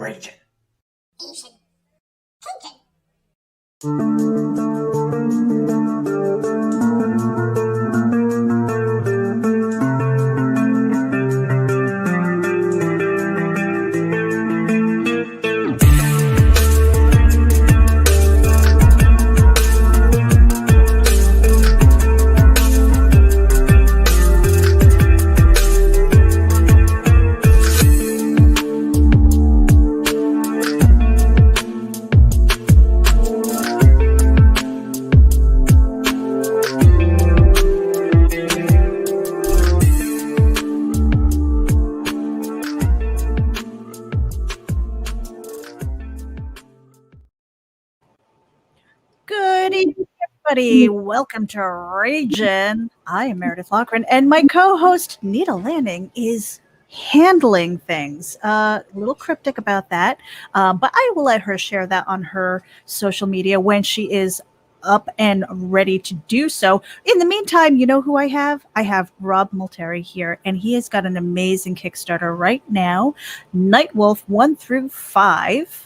RAGIN. Ancient. Kinkin. Good evening, everybody. Welcome to RAGIN. I am Meredith Loughran, and my co-host Nita Lanning is handling things. A little cryptic about that, but I will let her share that on her social media when she is up and ready to do so. In the meantime, you know who I have? I have Rob Multari here, and he has got an amazing Kickstarter right now, Nightwolf 1 through 5.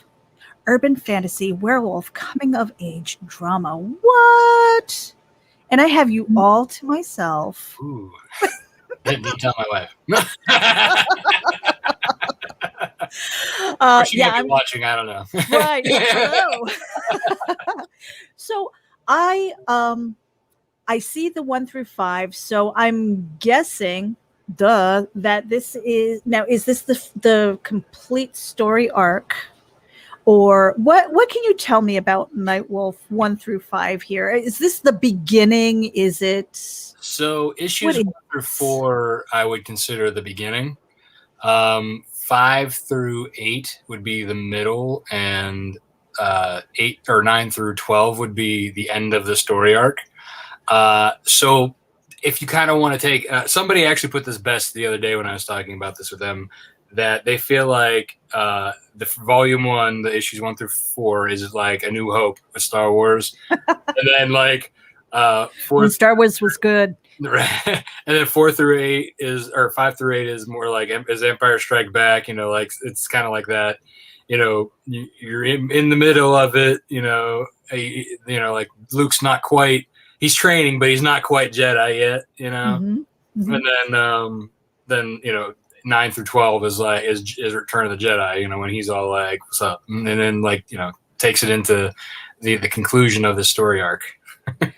Urban fantasy werewolf coming of age drama. What? And I have you all to myself. Ooh. Let me tell my wife. Or she might be watching, I don't know. Right. Hello. So I see the 1 through 5, so I'm guessing that this is this the complete story arc? Or what can you tell me about Nightwolf 1 through 5 here? Is this the beginning? Is it? So issues 1 through 4, I would consider the beginning. 5 through 8 would be the middle, and 8 or 9 through 12 would be the end of the story arc. So if you kind of want to take, somebody actually put this best the other day when I was talking about this with them, that they feel like the volume 1, the issues 1 through 4 is like A New Hope, a Star Wars, and then like 4 Star Wars was good, and then 4 through 8 is, or 5 through 8 is more like is Empire Strike Back. You know, like it's kind of like that. You know, you're in the middle of it. You know, like Luke's not quite. He's training, but he's not quite Jedi yet. You know, and then you know. 9 through 12 is like is Return of the Jedi, you know, when he's all like, "What's up?" And then like, you know, takes it into the conclusion of the story arc.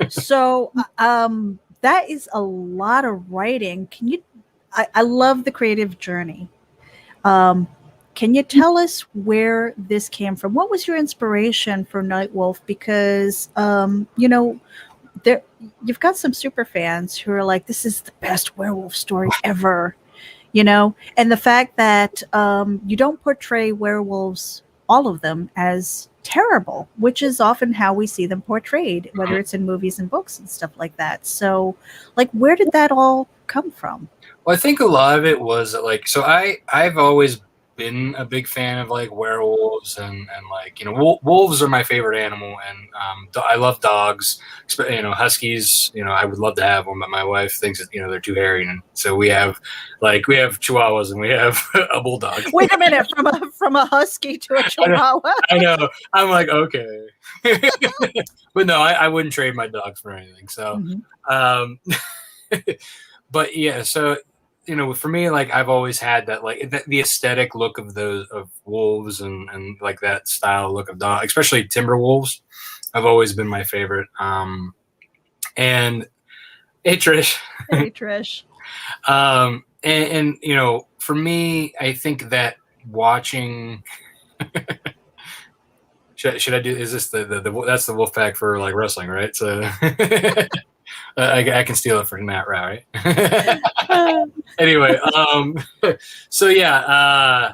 So that is a lot of writing. Can you? I love the creative journey. Can you tell us where this came from? What was your inspiration for Nightwolf? Because you know, you've got some super fans who are like, "This is the best werewolf story ever." You know, and the fact that you don't portray werewolves, all of them, as terrible, which is often how we see them portrayed, whether it's in movies and books and stuff like that. So, like, where did that all come from? Well, I think a lot of it was like, so I've always been a big fan of like werewolves and like, you know, wolves are my favorite animal, and I love dogs, you know, huskies, you know, I would love to have one, but my wife thinks that, you know, they're too hairy, and so we have chihuahuas and we have a bulldog. Wait a minute, from a husky to a chihuahua. I know. I'm like, okay. But no, I wouldn't trade my dogs for anything. So but yeah, so you know, for me, like I've always had that, like the aesthetic look of wolves and like that style look of dog, especially timber wolves, have always been my favorite. And hey, Trish. Hey, Trish. And you know, for me, I think that watching. Should I do? Is this the that's the wolf pack for like wrestling, right? So. I can steal it from Matt Rao, right? Anyway, so yeah,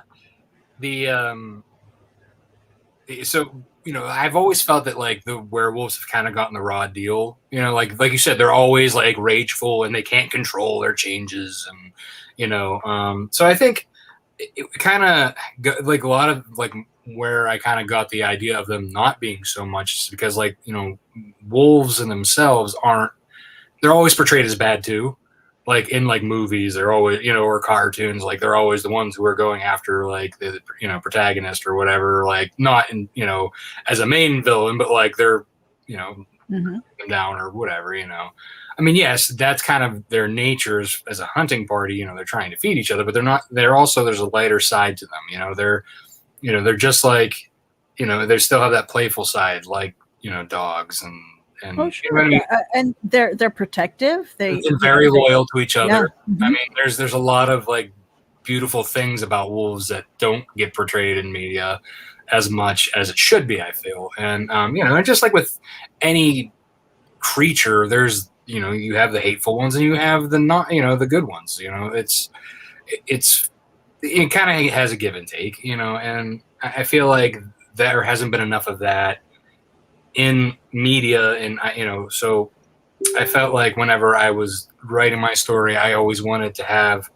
so you know, I've always felt that like the werewolves have kind of gotten the raw deal. You know, like you said, they're always like rageful and they can't control their changes, and you know, so I think it kind of like a lot of like where I kind of got the idea of them not being so much is because, like, you know, wolves in themselves they're always portrayed as bad too. like in like movies, they're always, you know, or cartoons, like they're always the ones who are going after like the, you know, protagonist or whatever, like not in, you know, as a main villain, but like they're, you know, them down or whatever, you know. I mean, yes, that's kind of their nature as a hunting party, you know, they're trying to feed each other, but they're also, there's a lighter side to them, you know, they're just like, you know, they still have that playful side, like, you know, dogs and Oh, sure. you know what I mean? And they're protective. They're very loyal to each other. Yeah. I mean, there's a lot of like beautiful things about wolves that don't get portrayed in media as much as it should be, I feel. And you know, just like with any creature, there's, you know, you have the hateful ones and you have the not, you know, the good ones. You know, it kind of has a give and take, you know, and I feel like there hasn't been enough of that in media, and you know, so I felt like whenever I was writing my story, I always wanted to have,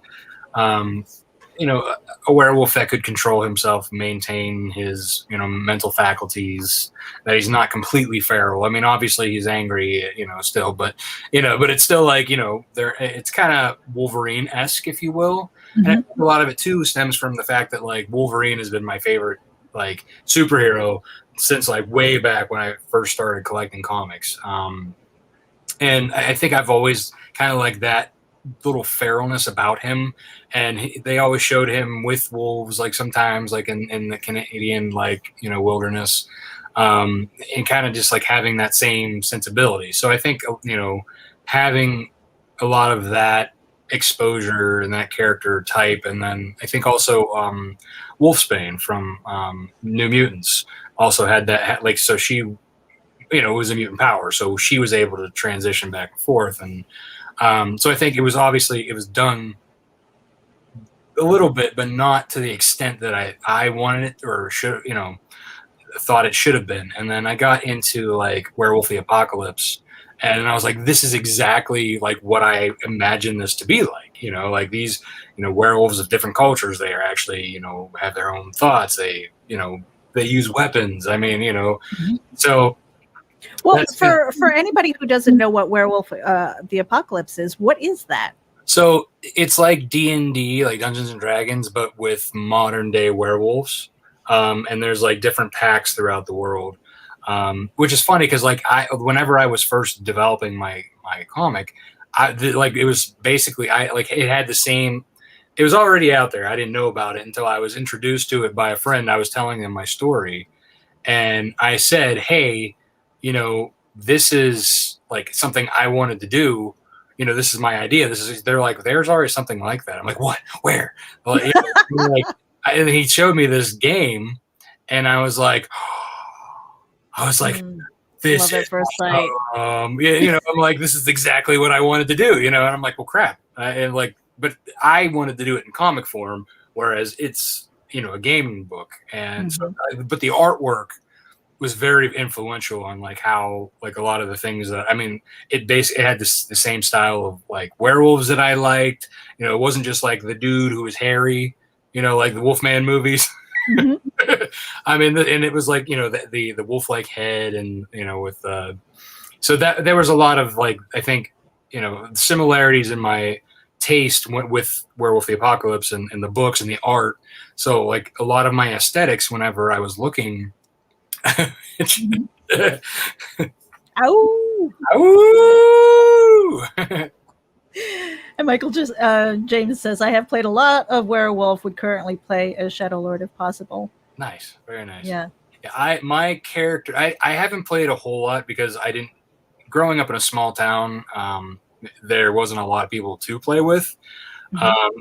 you know, a werewolf that could control himself, maintain his, you know, mental faculties, that he's not completely feral. I mean, obviously he's angry, you know, still, but, you know, but it's still like, you know, it's kind of Wolverine-esque, if you will. And I think a lot of it too stems from the fact that like Wolverine has been my favorite like superhero since like way back when I first started collecting comics. And I think I've always kind of like that little feralness about him, and they always showed him with wolves, like sometimes like in the Canadian, like, you know, wilderness, and kind of just like having that same sensibility. So I think, you know, having a lot of that exposure and that character type, and then I think also Wolfsbane from New Mutants also had that, like, so she, you know, was a mutant power, so she was able to transition back and forth, and so I think it was done a little bit, but not to the extent that I wanted it or should, you know, thought it should have been. And then I got into like Werewolf the Apocalypse, and I was like, this is exactly like what I imagined this to be like, you know, like these, you know, werewolves of different cultures, they are actually, you know, have their own thoughts, they, you know, they use weapons, I mean, you know, so well, for anybody who doesn't know what Werewolf the Apocalypse is, what is that? So it's like D&D, like Dungeons and Dragons, but with modern day werewolves. And there's like different packs throughout the world, which is funny because like whenever I was first developing my comic, like it was basically it had the same. It was already out there. I didn't know about it until I was introduced to it by a friend. I was telling them my story, and I said, "Hey, you know, this is like something I wanted to do. You know, this is my idea. They're like, there's already something like that." I'm like, what? Where? Well, you know, like, and he showed me this game, and I was like, this love at first sight. yeah, you know, I'm like, this is exactly what I wanted to do, you know, and I'm like, well, crap. And like, but I wanted to do it in comic form, whereas it's, you know, a gaming book. And so, but the artwork was very influential on like how like a lot of the things that, I mean, it had the same style of like werewolves that I liked. You know, it wasn't just like the dude who was hairy, you know, like the Wolfman movies. I mean, and it was like, you know, the wolf-like head, and, you know, with so that there was a lot of like, I think, you know, similarities in my taste with Werewolf the Apocalypse and the books and the art. So like a lot of my aesthetics whenever I was looking Ow! Ow! And Michael James says, I have played a lot of Werewolf, would currently play as Shadow Lord if possible. Nice. Very nice. Yeah. My character, I haven't played a whole lot because growing up in a small town, there wasn't a lot of people to play with.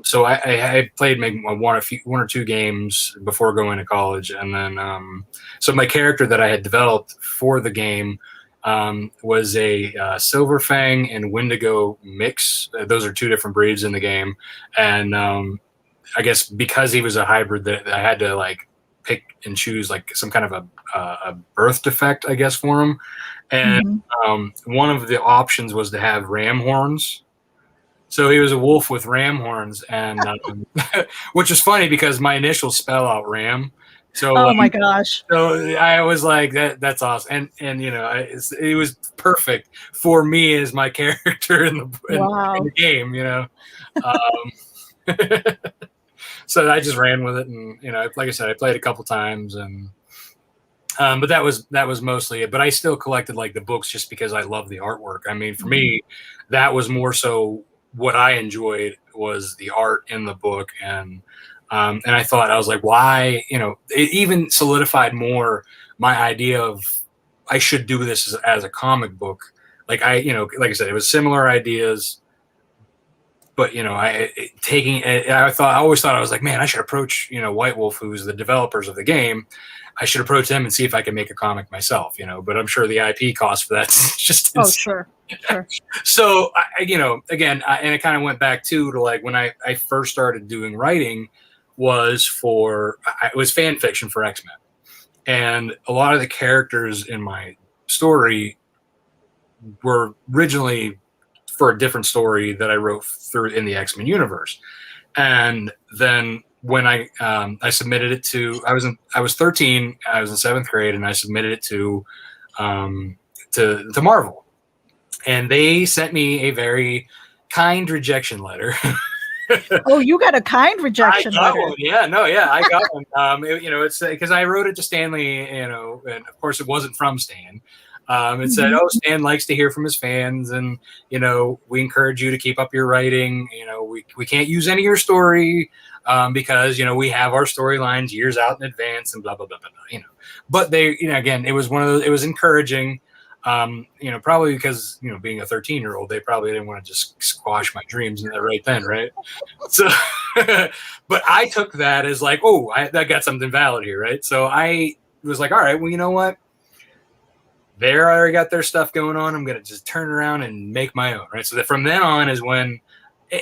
So I played maybe one or two games before going to college. And then, so my character that I had developed for the game was a Silver Fang and Wendigo mix. Those are two different breeds in the game. And I guess because he was a hybrid, that I had to like pick and choose like some kind of a birth defect, I guess, for him. And one of the options was to have ram horns. So he was a wolf with ram horns, and which is funny because my initials spell out ram, So Oh my like, gosh. so I was like, that's awesome, and it was perfect for me as my character in Wow. the game, Um, so I just ran with it, and like I said, I played a couple times, and but that was mostly it. But I still collected like the books just because I love the artwork. I mean, for me, that was more so what I enjoyed was the art in the book, and I thought I was like, why? It even solidified more my idea of I should do this as a comic book. Like like I said, it was similar ideas, but I always thought I was like, man, I should approach White Wolf, who's the developers of the game. I should approach them and see if I can make a comic myself, but I'm sure the IP cost for that's just Oh, insane. sure. So again, and it kind of went back to like when I first started doing writing was it was fan fiction for X-Men, and a lot of the characters in my story were originally for a different story that I wrote through in the X-Men universe. And then when I submitted it I was 13, I was in 7th grade, and I submitted it to Marvel, and they sent me a very kind rejection letter. Oh, you got a kind rejection I got letter. one. Yeah, no, yeah, I got one. It's because I wrote it to Stanley, and of course it wasn't from Stan. It said, "Oh, Stan likes to hear from his fans, and we encourage you to keep up your writing. We can't use any of your story because we have our storylines years out in advance, and blah blah blah blah blah." But they, again, it was one of those. It was encouraging. Probably because being a 13-year-old, they probably didn't want to just squash my dreams right then, right? So, but I took that as like, oh, that got something valid here, right? So I was like, all right, well, you know what? They already got their stuff going on. I'm gonna just turn around and make my own, right? So that from then on is when,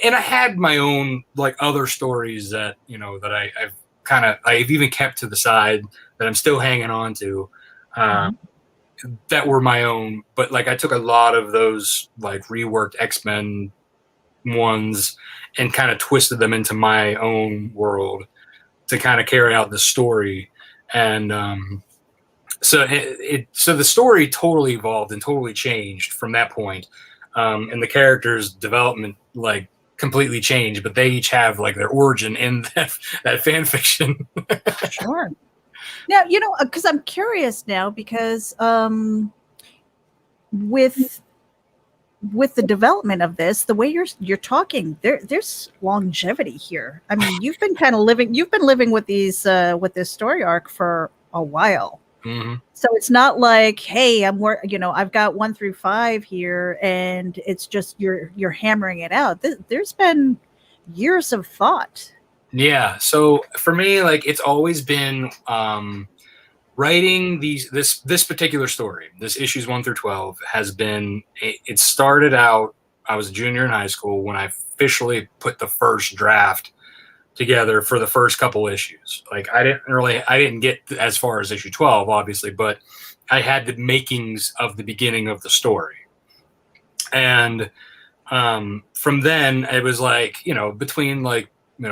and I had my own like other stories that I've even kept to the side that I'm still hanging on to. That were my own, but like I took a lot of those like reworked X-Men ones and kind of twisted them into my own world to kind of carry out the story. And so so the story totally evolved and totally changed from that point. And the characters' development like completely changed, but they each have like their origin in that fan fiction. Sure. Now, because I'm curious now, because with the development of this, the way you're talking, there's longevity here. I mean, you've been living with with this story arc for a while. Mm-hmm. So it's not like, hey, I've got 1 through 5 here, and it's just you're hammering it out. There's been years of thought. Yeah. So for me, like it's always been writing this particular story. This issues 1 through 12 has been. It started out. I was a junior in high school when I officially put the first draft together for the first couple issues. Like I didn't get as far as issue 12, obviously, but I had the makings of the beginning of the story, and from then it was like between like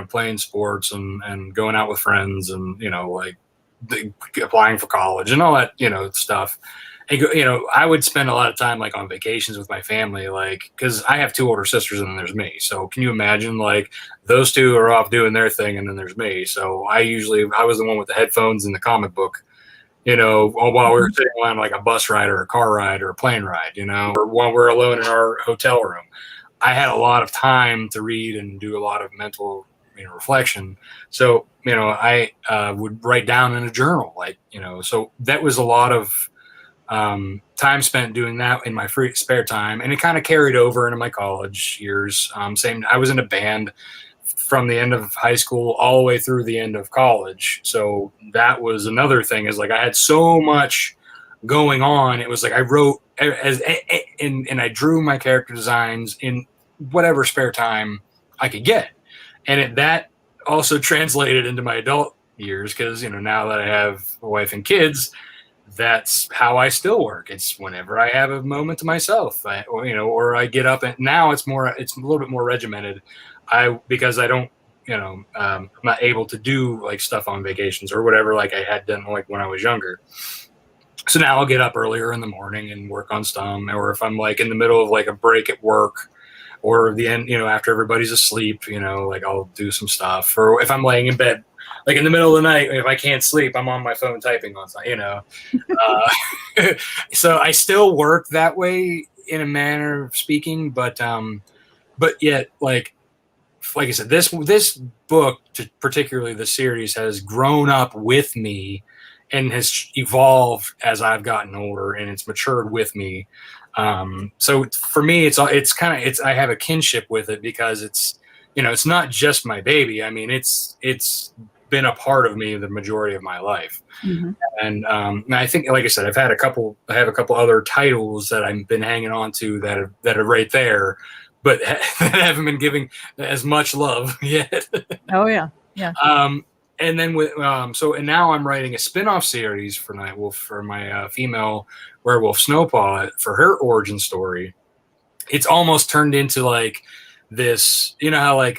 playing sports and going out with friends and like applying for college and all that stuff. And I would spend a lot of time like on vacations with my family, like because I have 2 older sisters and then there's me. So can you imagine like those 2 are off doing their thing and then there's me. So I was the one with the headphones and the comic book, while we were sitting on like a bus ride or a car ride or a plane ride, or while we're alone in our hotel room. I had a lot of time to read and do a lot of mental reflection. So I would write down in a journal, like so that was a lot of time spent doing that in my free spare time, and it kind of carried over into my college years. I was in a band from the end of high school all the way through the end of college, so that was another thing, is like I had so much going on. It was like I wrote and I drew my character designs in whatever spare time I could get, and that also translated into my adult years, because now that I have a wife and kids, that's how I still work. It's whenever I have a moment to myself, or I get up, and now it's a little bit more regimented. Because I don't I'm not able to do like stuff on vacations or whatever like I had done like when I was younger. So now I'll get up earlier in the morning and work on some, or if I'm like in the middle of like a break at work or the end, after everybody's asleep, like I'll do some stuff. Or if I'm laying in bed, like in the middle of the night, if I can't sleep, I'm on my phone typing on something, So I still work that way in a manner of speaking, but yet like I said, this book, particularly the series, has grown up with me and has evolved as I've gotten older, and it's matured with me. So for me, it's I have a kinship with it because it's not just my baby. I mean, it's been a part of me the majority of my life. Mm-hmm. And I think, like I said, I have a couple other titles that I've been hanging on to that are right there, but that haven't been giving as much love yet. Oh yeah. And then and now I'm writing a spin-off series for Nightwolf for my female werewolf Snow Paw for her origin story. It's almost turned into like this, how like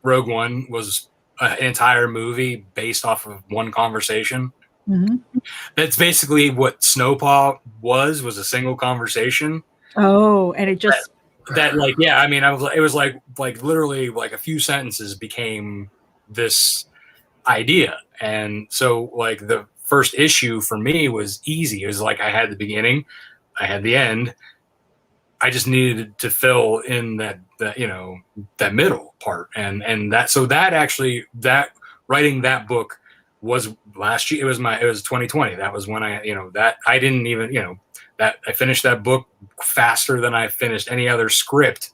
Rogue One was an entire movie based off of one conversation. Mm-hmm. That's basically what Snow Paw was a single conversation. Oh, and it just that like, yeah, I mean, it was like literally like a few sentences became this idea. And so like the first issue for me was easy. It was like I had the beginning, I had the end. I just needed to fill in that middle part. And that writing that book was last year. It was 2020. That was when I didn't even, that I finished that book faster than I finished any other script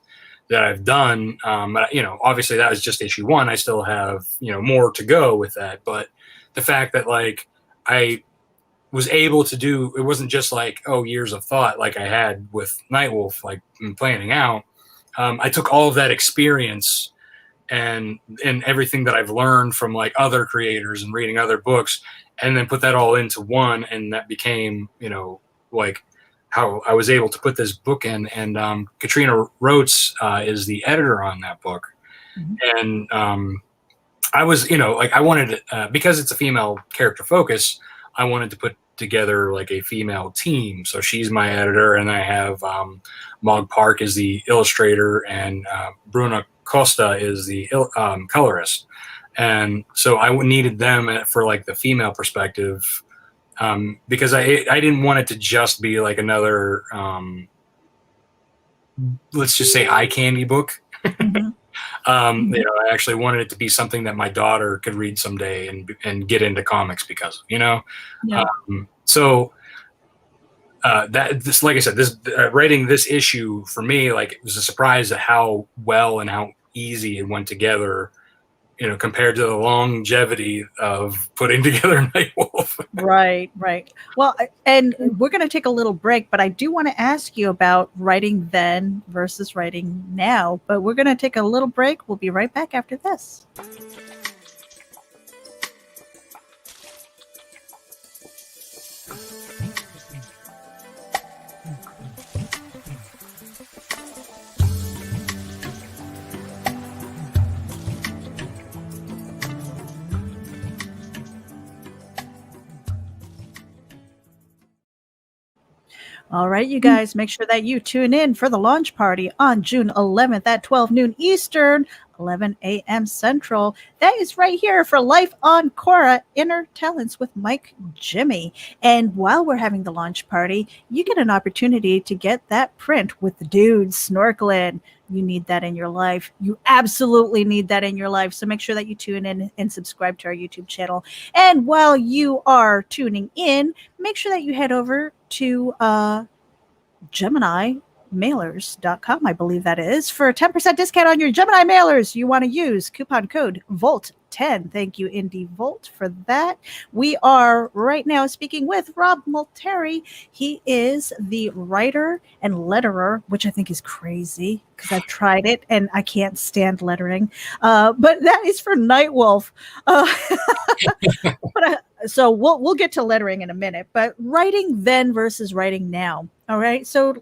that I've done. But obviously that was just issue 1. I still have, more to go with that. But the fact that like I was able to do, it wasn't just like, years of thought like I had with Nightwolf, like planning out. I took all of that experience and everything that I've learned from like other creators and reading other books, and then put that all into one. And that became, like how I was able to put this book in. And Katrina Rotes is the editor on that book. Mm-hmm. And I was, like I wanted to, because it's a female character focus, I wanted to put together like a female team. So she's my editor, and I have Mog Park is the illustrator, and Bruna Costa is the colorist. And so I needed them for like the female perspective, because I didn't want it to just be like another, let's just say eye candy book. Mm-hmm. I actually wanted it to be something that my daughter could read someday and get into comics because of, Yeah. So like I said, writing this issue for me, like it was a surprise at how well and how easy it went together, compared to the longevity of putting together Nightwolf. Right. Well, and we're going to take a little break, but I do want to ask you about writing then versus writing now. But we're going to take a little break. We'll be right back after this. All right, you guys, make sure that you tune in for the launch party on June 11th at 12 noon Eastern, 11 a.m. Central. That is right here for Life on Korra, Inner Talents with Mike Jimmy. And while we're having the launch party, you get an opportunity to get that print with the dudes snorkeling. You need that in your life. You absolutely need that in your life. So make sure that you tune in and subscribe to our YouTube channel. And while you are tuning in, make sure that you head over to GeminiMailers.com, I believe that is, for a 10% discount on your Gemini mailers. You want to use coupon code VOLT10. Thank you, Indie Volt, for that. We are right now speaking with Rob Multari. He is the writer and letterer, which I think is crazy because I've tried it and I can't stand lettering. But that is for Nightwolf. So we'll get to lettering in a minute, but writing then versus writing now. All right. So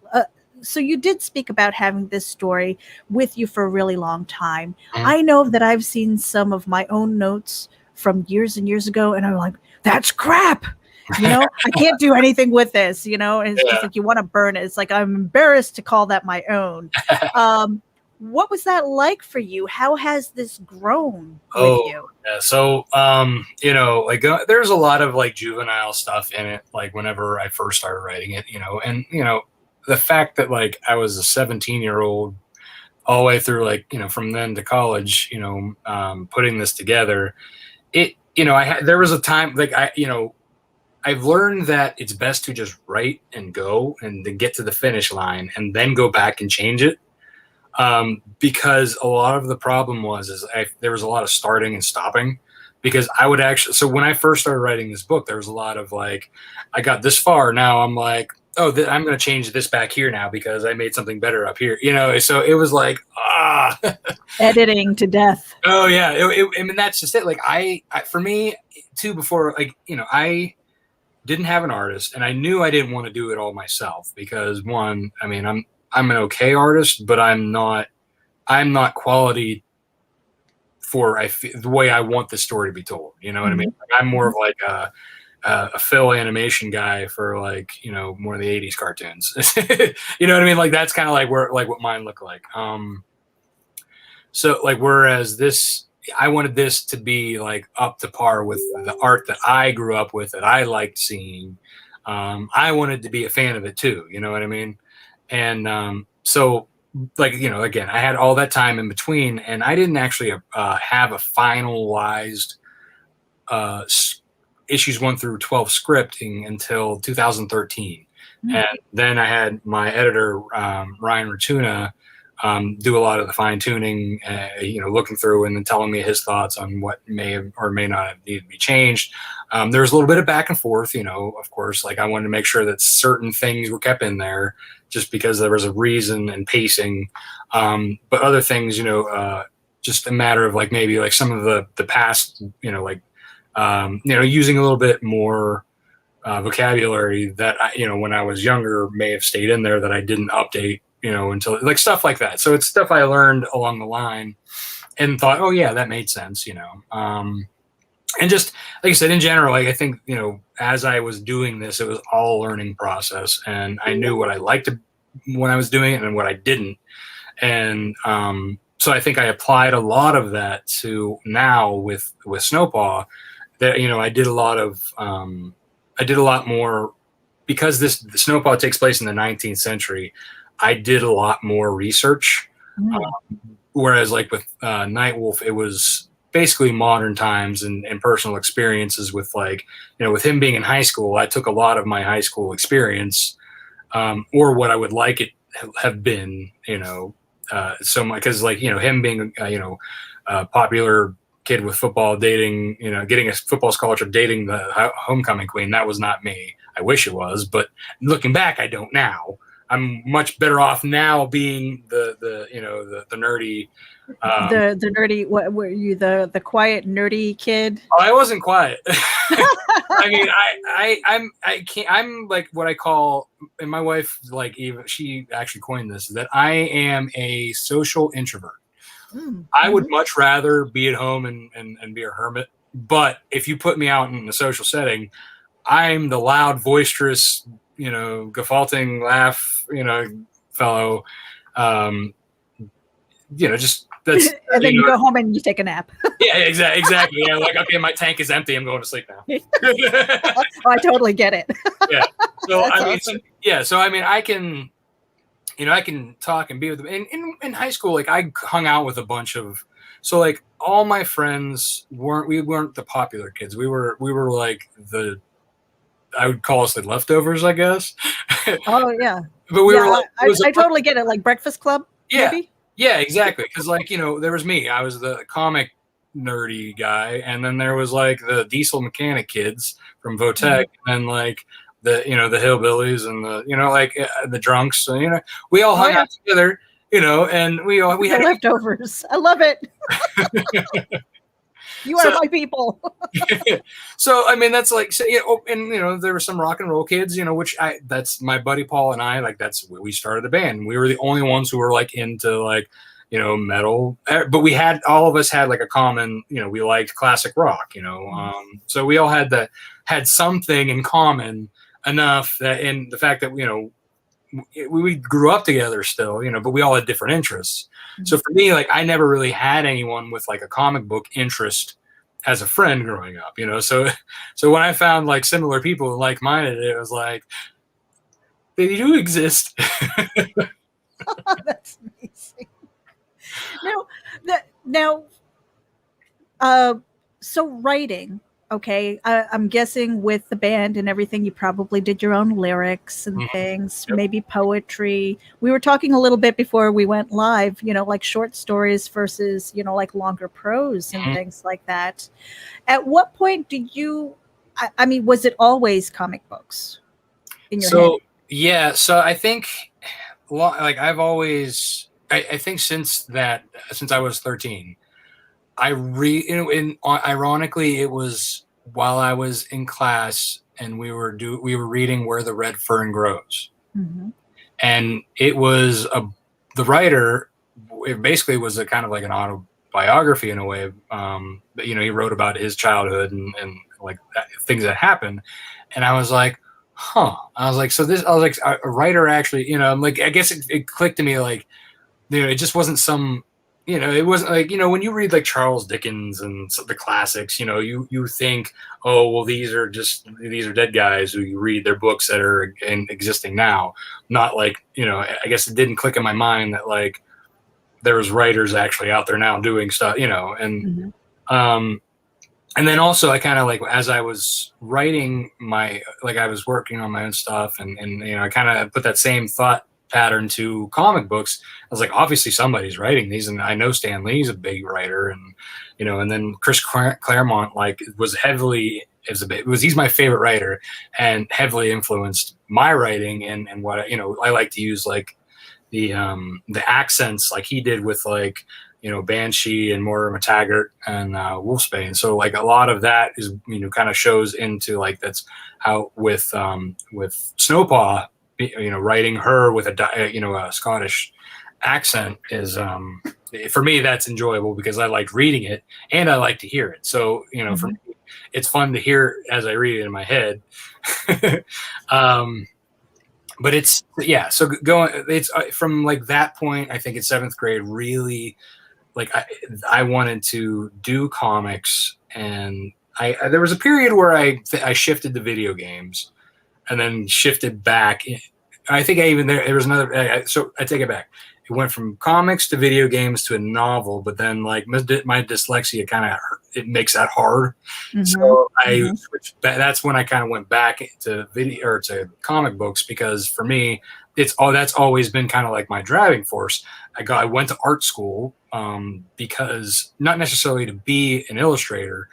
so you did speak about having this story with you for a really long time. Mhm. I know that I've seen some of my own notes from years and years ago, and I'm like, that's crap. I can't do anything with this, and it's just Yeah. like you want to burn it. It's like I'm embarrassed to call that my own. What was that like for you? How has this grown with you? Yeah. So, there's a lot of like juvenile stuff in it. Like whenever I first started writing it, and the fact that like I was a 17-year-old all the way through, like, from then to college, putting this together, there was a time like I've learned that it's best to just write and go and then get to the finish line and then go back and change it. Because a lot of the problem there was a lot of starting and stopping, because I would actually, so when I first started writing this book, there was a lot of like, I got this far. Now I'm like, oh, I'm going to change this back here now because I made something better up here, so it was like, Editing to death. oh yeah. I mean, that's just it. Like for me too, before, like, I didn't have an artist, and I knew I didn't want to do it all myself because, one, I mean, I'm an okay artist, but I'm not quality for the way I want the story to be told. You know what I mean? Like, I'm more of like a fill animation guy for, like, more of the 80s cartoons. You know what I mean? Like, that's kind of like what mine look like. So like, whereas I wanted this to be like up to par with the art that I grew up with, that I liked seeing. I wanted to be a fan of it too. You know what I mean? And so, like, again, I had all that time in between, and I didn't actually have a finalized issues 1 through 12 scripting until 2013. And then I had my editor, Ryan Ratuna, do a lot of the fine tuning, looking through and then telling me his thoughts on what may have or may not have needed to be changed. There was a little bit of back and forth, of course, like I wanted to make sure that certain things were kept in there just because there was a reason and pacing. But other things, just a matter of like, maybe like some of the past, using a little bit more vocabulary that when I was younger may have stayed in there that I didn't update, until, like, stuff like that. So it's stuff I learned along the line and thought, oh yeah, that made sense, and just like I said, in general, like, I think, as I was doing this, it was all a learning process, and I knew what I liked when I was doing it and what I didn't. And so I think I applied a lot of that to now with Snow Paw, that, I did a lot more, because the Snow Paw takes place in the 19th century. I did a lot more research, whereas like with Nightwolf, it was basically modern times and personal experiences with, like, with him being in high school. I took a lot of my high school experience, or what I would like it have been, because, like, him being a popular kid with football, dating, getting a football scholarship, dating the homecoming queen. That was not me. I wish it was, but looking back, I don't now. I'm much better off now being the nerdy, the nerdy. What were you, the quiet nerdy kid? Oh, I wasn't quiet. I mean, I'm like what I call, and my wife, like, even she actually coined this, that I am a social introvert. I would much rather be at home and be a hermit. But if you put me out in a social setting, I'm the loud, boisterous, guffaulting, laugh, fellow. Just that's. And then you go home and you take a nap. Yeah, exactly. Yeah, like, okay, my tank is empty. I'm going to sleep now. Oh, I totally get it. Yeah. So That's I mean, awesome. So I mean, I can, I can talk and be with them. In high school, like, I hung out with a bunch of, so like all my friends weren't the popular kids. We were like I would call us the leftovers, I guess. Oh yeah. But we were like, I totally get it. Like Breakfast Club. Yeah. Maybe? Yeah, exactly. Because, like, there was me. I was the comic nerdy guy, and then there was like the diesel mechanic kids from Votech, and like the the hillbillies and the drunks. So, we all hung out together. And we had leftovers. I love it. You are my people. So I mean, that's like, so, and there were some rock and roll kids, which that's my buddy Paul and I, like, that's where we started the band. We were the only ones who were like into like, metal, but all of us had like a common, we liked classic rock, so we all had something in common enough that, in the fact that, we grew up together still, but we all had different interests. So for me, like, I never really had anyone with like a comic book interest as a friend growing up, so when I found like similar people like-minded, it was like, they do exist. That's amazing. Now, so writing, okay, I'm guessing with the band and everything, you probably did your own lyrics and things, Yep. maybe poetry. We were talking a little bit before we went live, like short stories versus, like longer prose and things like that. At what point did you, I mean, was it always comic books in your head? Yeah, so I think, like, I've always, I think since I was 13, ironically, it was while I was in class and we were reading Where the Red Fern Grows. And it was the writer, it basically was a kind of like an autobiography in a way. But, he wrote about his childhood and like things that happened. And I was like, I was like, a writer actually, I'm like, I guess it clicked to me, like, it just wasn't some, it wasn't like, when you read like Charles Dickens and the classics, you think, oh, well, these are dead guys who you read their books that are existing now. Not like, I guess it didn't click in my mind that like there was writers actually out there now doing stuff, and then also I kind of like, as I was writing I was working on my own stuff and I kind of put that same thought pattern to comic books. I was like, obviously somebody's writing these, and I know Stan Lee's a big writer, and and then Chris Claremont like he's my favorite writer and heavily influenced my writing and what I like to use like the accents like he did with like Banshee and Mortimer McTaggart and Wolfsbane. So like a lot of that is kind of shows into like that's how with Snow Paw, writing her with a Scottish accent is for me that's enjoyable because I like reading it and I like to hear it. So for me it's fun to hear as I read it in my head. But it's so it's from like that point, I think in 7th grade, really like I wanted to do comics, and there was a period where I shifted to video games and then shifted back. I think there was another, so I take it back. It went from comics to video games to a novel, but then like my dyslexia kind of, it makes that hard. So I switched back. That's when I kind of went back to video or to comic books, because for me, that's always been kind of like my driving force. I went to art school because not necessarily to be an illustrator,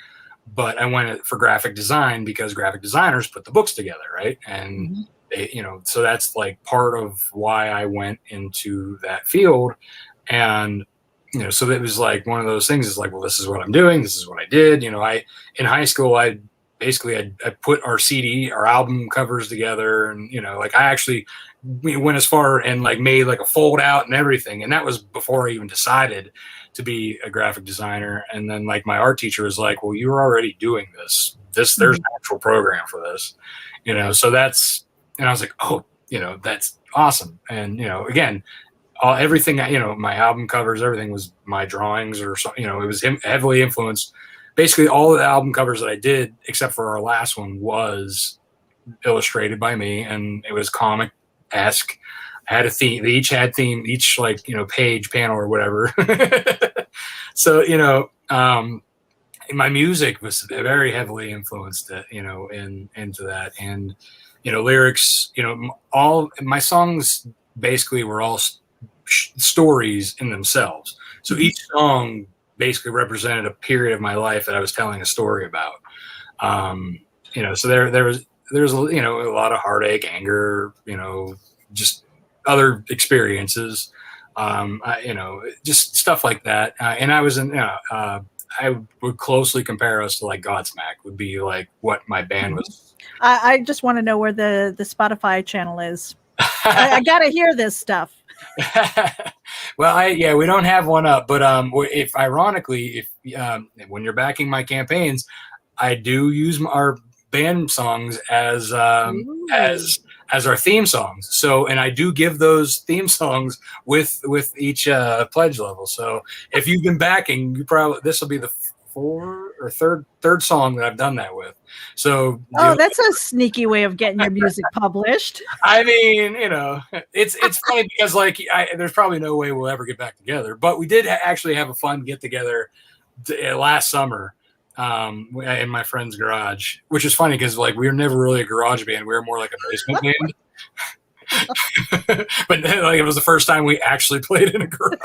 but I went for graphic design because graphic designers put the books together, right? And so that's like part of why I went into that field. And so it was like one of those things is like, well, this is what I'm doing, this is what I did. In high school, I put our album covers together, and like I actually went as far and like made like a fold out and everything, and that was before I even decided to be a graphic designer. And then like my art teacher was like, well, you're already doing this there's an actual program for this, so that's, and I was like, oh, that's awesome. And again, everything, my album covers, everything was my drawings or something. It was heavily influenced. Basically all the album covers that I did, except for our last one, was illustrated by me, and it was comic-esque. I had a theme. They each had theme, each like, page, panel, or whatever. So, my music was very heavily influenced, into that. And, lyrics, all my songs basically were all stories in themselves. So each song basically represented a period of my life that I was telling a story about. So there was a lot of heartache, anger, just other experiences, just stuff like that. And I was in, I would closely compare us to like Godsmack would be like what my band was. I just want to know where the Spotify channel is. I gotta hear this stuff. Well, we don't have one up, but if ironically, if when you're backing my campaigns, I do use our band songs as our theme songs. So, and I do give those theme songs with each pledge level. So, if you've been backing, you probably this will be the third song that I've done that with. So, that's a sneaky way of getting your music published. I mean, it's funny because like there's probably no way we'll ever get back together, but we did actually have a fun get together last summer in my friend's garage, which is funny because like we were never really a garage band. We were more like a basement band. But like it was the first time we actually played in a garage.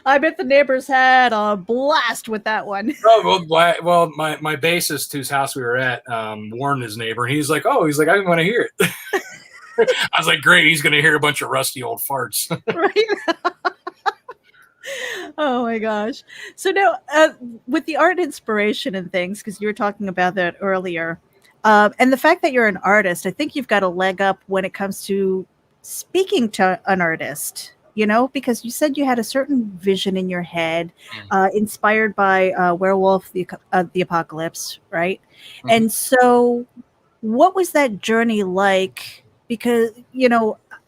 I bet the neighbors had a blast with that one. Oh, well, my bassist whose house we were at warned his neighbor, and he's like, I want to hear it. I was like, great, he's going to hear a bunch of rusty old farts. Right. Oh my gosh. So now with the art inspiration and things, because you were talking about that earlier, and the fact that you're an artist, I think you've got a leg up when it comes to speaking to an artist, because you said you had a certain vision in your head, inspired by Werewolf, the Apocalypse, right? Mm-hmm. And so what was that journey like? Because,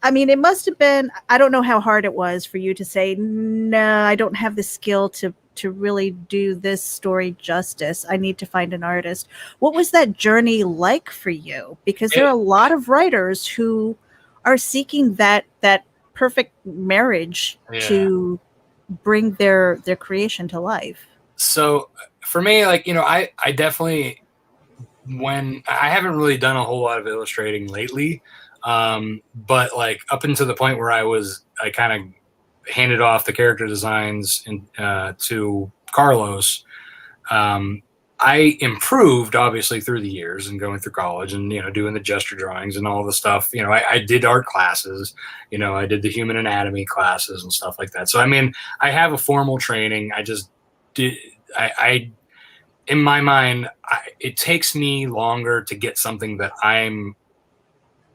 I mean, it must have been, I don't know how hard it was for you to say, no, I don't have the skill to really do this story justice. I need to find an artist. What was that journey like for you? Because there are a lot of writers who are seeking that perfect marriage to bring their creation to life. So for me, like, I definitely, when I haven't really done a whole lot of illustrating lately, but like up until the point where I kind of handed off the character designs to Carlos, I improved obviously through the years and going through college and, doing the gesture drawings and all the stuff. I did art classes, I did the human anatomy classes and stuff like that. So, I mean, I have a formal training. I just did, in my mind, it takes me longer to get something that I'm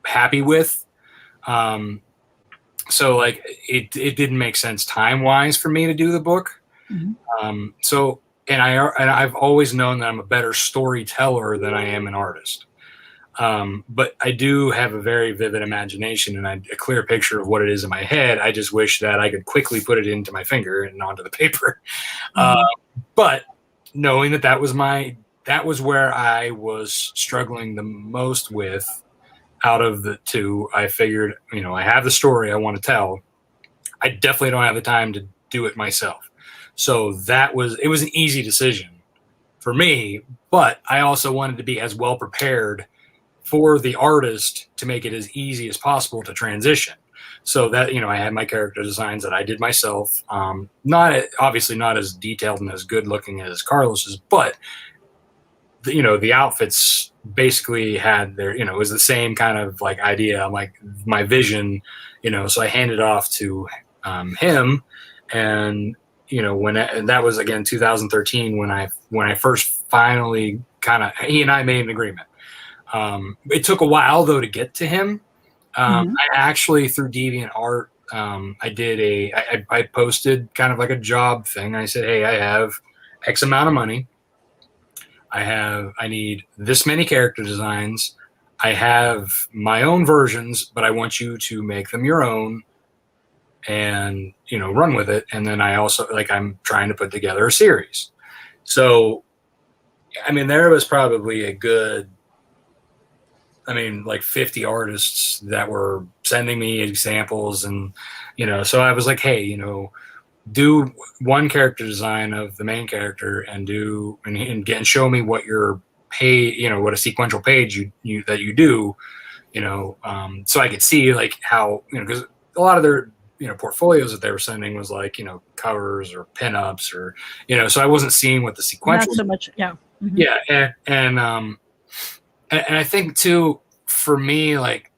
happy with. So like it didn't make sense time wise for me to do the book. Mm-hmm. And I've always known that I'm a better storyteller than I am an artist. But I do have a very vivid imagination and a clear picture of what it is in my head. I just wish that I could quickly put it into my finger and onto the paper. Mm-hmm. But knowing that was where I was struggling the most with out of the two, I figured, I have the story I want to tell. I definitely don't have the time to do it myself. So it was an easy decision for me, but I also wanted to be as well prepared for the artist to make it as easy as possible to transition. So that, I had my character designs that I did myself. Obviously not as detailed and as good looking as Carlos's, but the outfits basically had their, it was the same kind of like idea, like my vision, so I handed off to him. And, and that was again 2013 when I first finally he and I made an agreement. It took a while though to get to him. Mm-hmm. I actually through DeviantArt, I posted kind of like a job thing. I said, hey, I have X amount of money. I need this many character designs. I have my own versions, but I want you to make them your own and, run with it. And then I also I'm trying to put together a series. So, I mean, there was probably a good, 50 artists that were sending me examples and, so I was like, hey, do one character design of the main character and show me what your page, what a sequential page that you do, so I could see like how, because a lot of their, portfolios that they were sending was like, covers or pinups or, so I wasn't seeing what the sequential. Not so much. Yeah. Mm-hmm. Yeah. And I think too, for me, like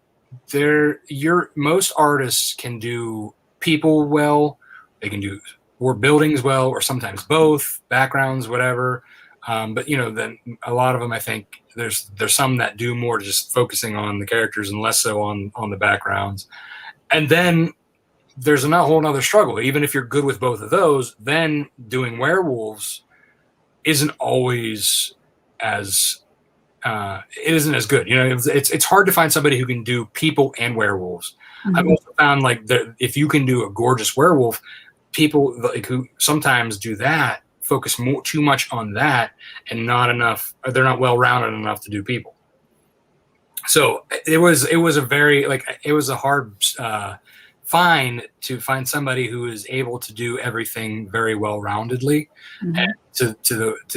most artists can do people well. They can do or buildings well, or sometimes both, backgrounds, whatever. But then a lot of them, I think there's some that do more just focusing on the characters and less so on the backgrounds. And then there's a whole nother struggle. Even if you're good with both of those, then doing werewolves isn't always as it isn't as good. It's hard to find somebody who can do people and werewolves. Mm-hmm. I've also found if you can do a gorgeous werewolf, people who sometimes do that focus too much on that and not enough. They're not well rounded enough to do people. So it was a hard find to find somebody who is able to do everything very well roundedly, mm-hmm. and to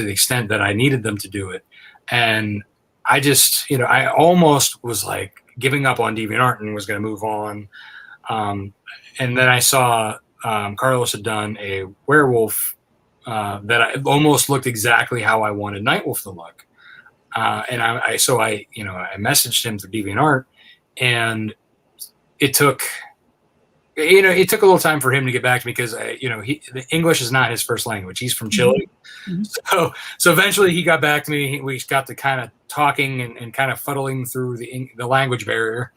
the extent that I needed them to do it. And I just, I almost was like giving up on DeviantArt and was going to move on. And then I saw Carlos had done a werewolf that I almost looked exactly how I wanted Nightwolf to look. And I messaged him through DeviantArt, and it took a little time for him to get back to me because the English is not his first language. He's from Chile. Mm-hmm. So eventually he got back to me. We got to kind of talking and kind of fuddling through the language barrier.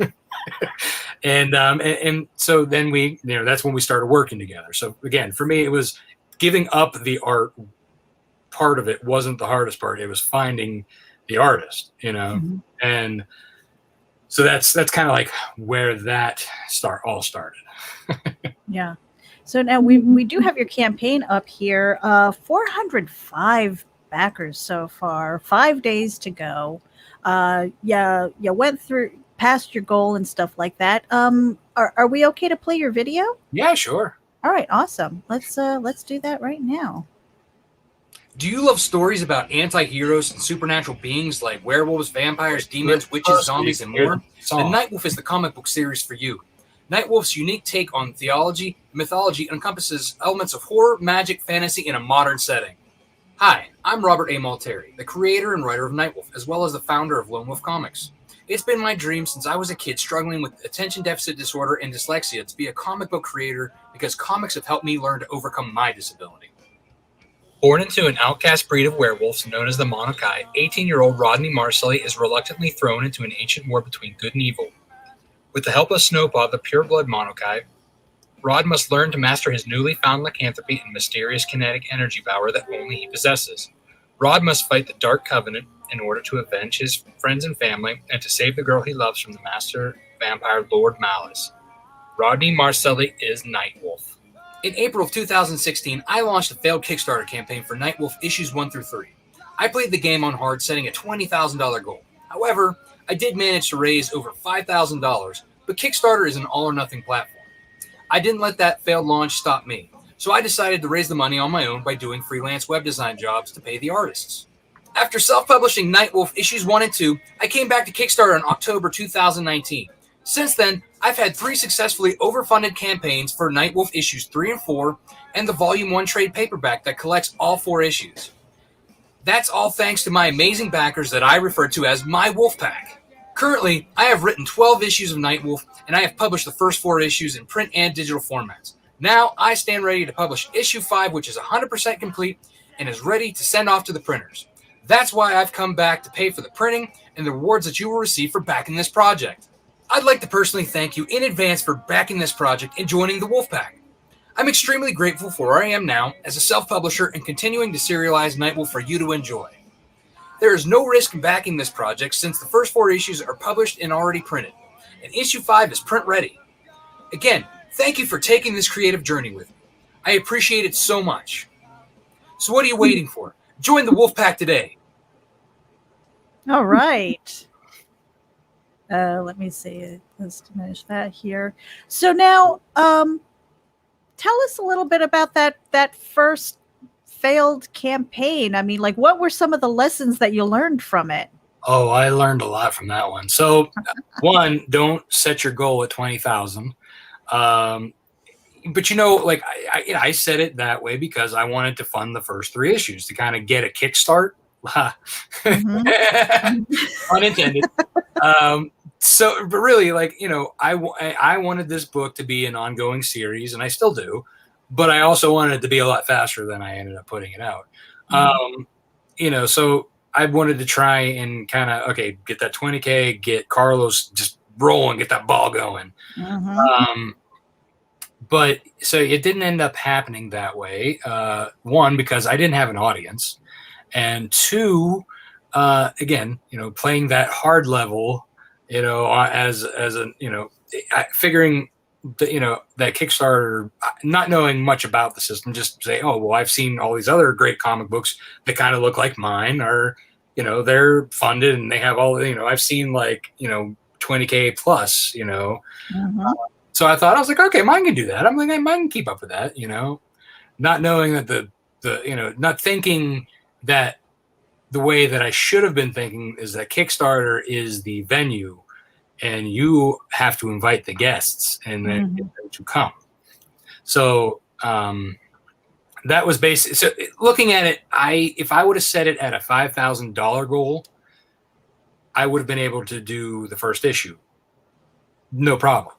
and so then we, that's when we started working together. So again, for me, it was giving up the art part of it wasn't the hardest part. It was finding the artist, mm-hmm. And so that's kind of like where that all started. Yeah. So now we do have your campaign up here. 405 backers so far. 5 days to go. You went through past your goal and stuff like that. Are we okay to play your video? Yeah, sure. All right, awesome. Let's do that right now. Do you love stories about anti-heroes and supernatural beings like werewolves, vampires, demons, witches, zombies, and more? Then Nightwolf is the comic book series for you. Nightwolf's unique take on theology and mythology encompasses elements of horror, magic, fantasy in a modern setting. Hi, I'm Robert A. Multari, the creator and writer of Nightwolf, as well as the founder of Lone Wolf Comics. It's been my dream since I was a kid struggling with attention deficit disorder and dyslexia to be a comic book creator because comics have helped me learn to overcome my disability. Born into an outcast breed of werewolves known as the Monoki, 18-year-old Rodney Marcelli is reluctantly thrown into an ancient war between good and evil. With the help of Snow Paw, the Pureblood Monoki, Rod must learn to master his newly found lycanthropy and mysterious kinetic energy power that only he possesses. Rod must fight the Dark Covenant in order to avenge his friends and family and to save the girl he loves from the master vampire Lord Malice. Rodney Marcelli is Nightwolf. In April of 2016, I launched a failed Kickstarter campaign for Nightwolf issues 1 through 3. I played the game on hard, setting a $20,000 goal. However, I did manage to raise over $5,000, but Kickstarter is an all-or-nothing platform. I didn't let that failed launch stop me, so I decided to raise the money on my own by doing freelance web design jobs to pay the artists. After self-publishing Nightwolf issues 1 and 2, I came back to Kickstarter in October 2019. Since then, I've had 3 successfully overfunded campaigns for Nightwolf issues 3 and 4 and the Volume 1 trade paperback that collects all 4 issues. That's all thanks to my amazing backers that I refer to as my Wolf Pack. Currently, I have written 12 issues of Nightwolf, and I have published the first 4 issues in print and digital formats. Now, I stand ready to publish issue 5, which is 100% complete and is ready to send off to the printers. That's why I've come back to pay for the printing and the rewards that you will receive for backing this project. I'd like to personally thank you in advance for backing this project and joining the Wolfpack. I'm extremely grateful for where I am now as a self-publisher and continuing to serialize Nightwolf for you to enjoy. There is no risk in backing this project since the first 4 issues are published and already printed, and issue 5 is print ready. Again, thank you for taking this creative journey with me. I appreciate it so much. So what are you waiting for? Join the Wolfpack today. All right. Let me see. Let's finish that here. So now, tell us a little bit about that first failed campaign. I mean, like, what were some of the lessons that you learned from it? Oh, I learned a lot from that one. So, one, don't set your goal at 20,000. But like I said it that way because I wanted to fund the first 3 issues to kind of get a kickstart. Mm-hmm. Unintended. So, but really, I wanted this book to be an ongoing series, and I still do. but I also wanted it to be a lot faster than I ended up putting it out. So I wanted to try and kind of, get that 20K, get Carlos just rolling, get that ball going. But so it didn't end up happening that way. One, because I didn't have an audience, and two, again, playing that hard level, as a, figuring that Kickstarter, not knowing much about the system, just say, oh, well, I've seen all these other great comic books that kind of look like mine, or, they're funded and they have all, I've seen 20K plus, so I thought, I was like, okay, mine can do that. I'm like, mine can keep up with that, not knowing that not thinking that the way that I should have been thinking is that Kickstarter is the venue and you have to invite the guests and then get them to come. So that was basically, so looking at it, if I would have set it at a $5,000 goal, I would have been able to do the first issue. No problem.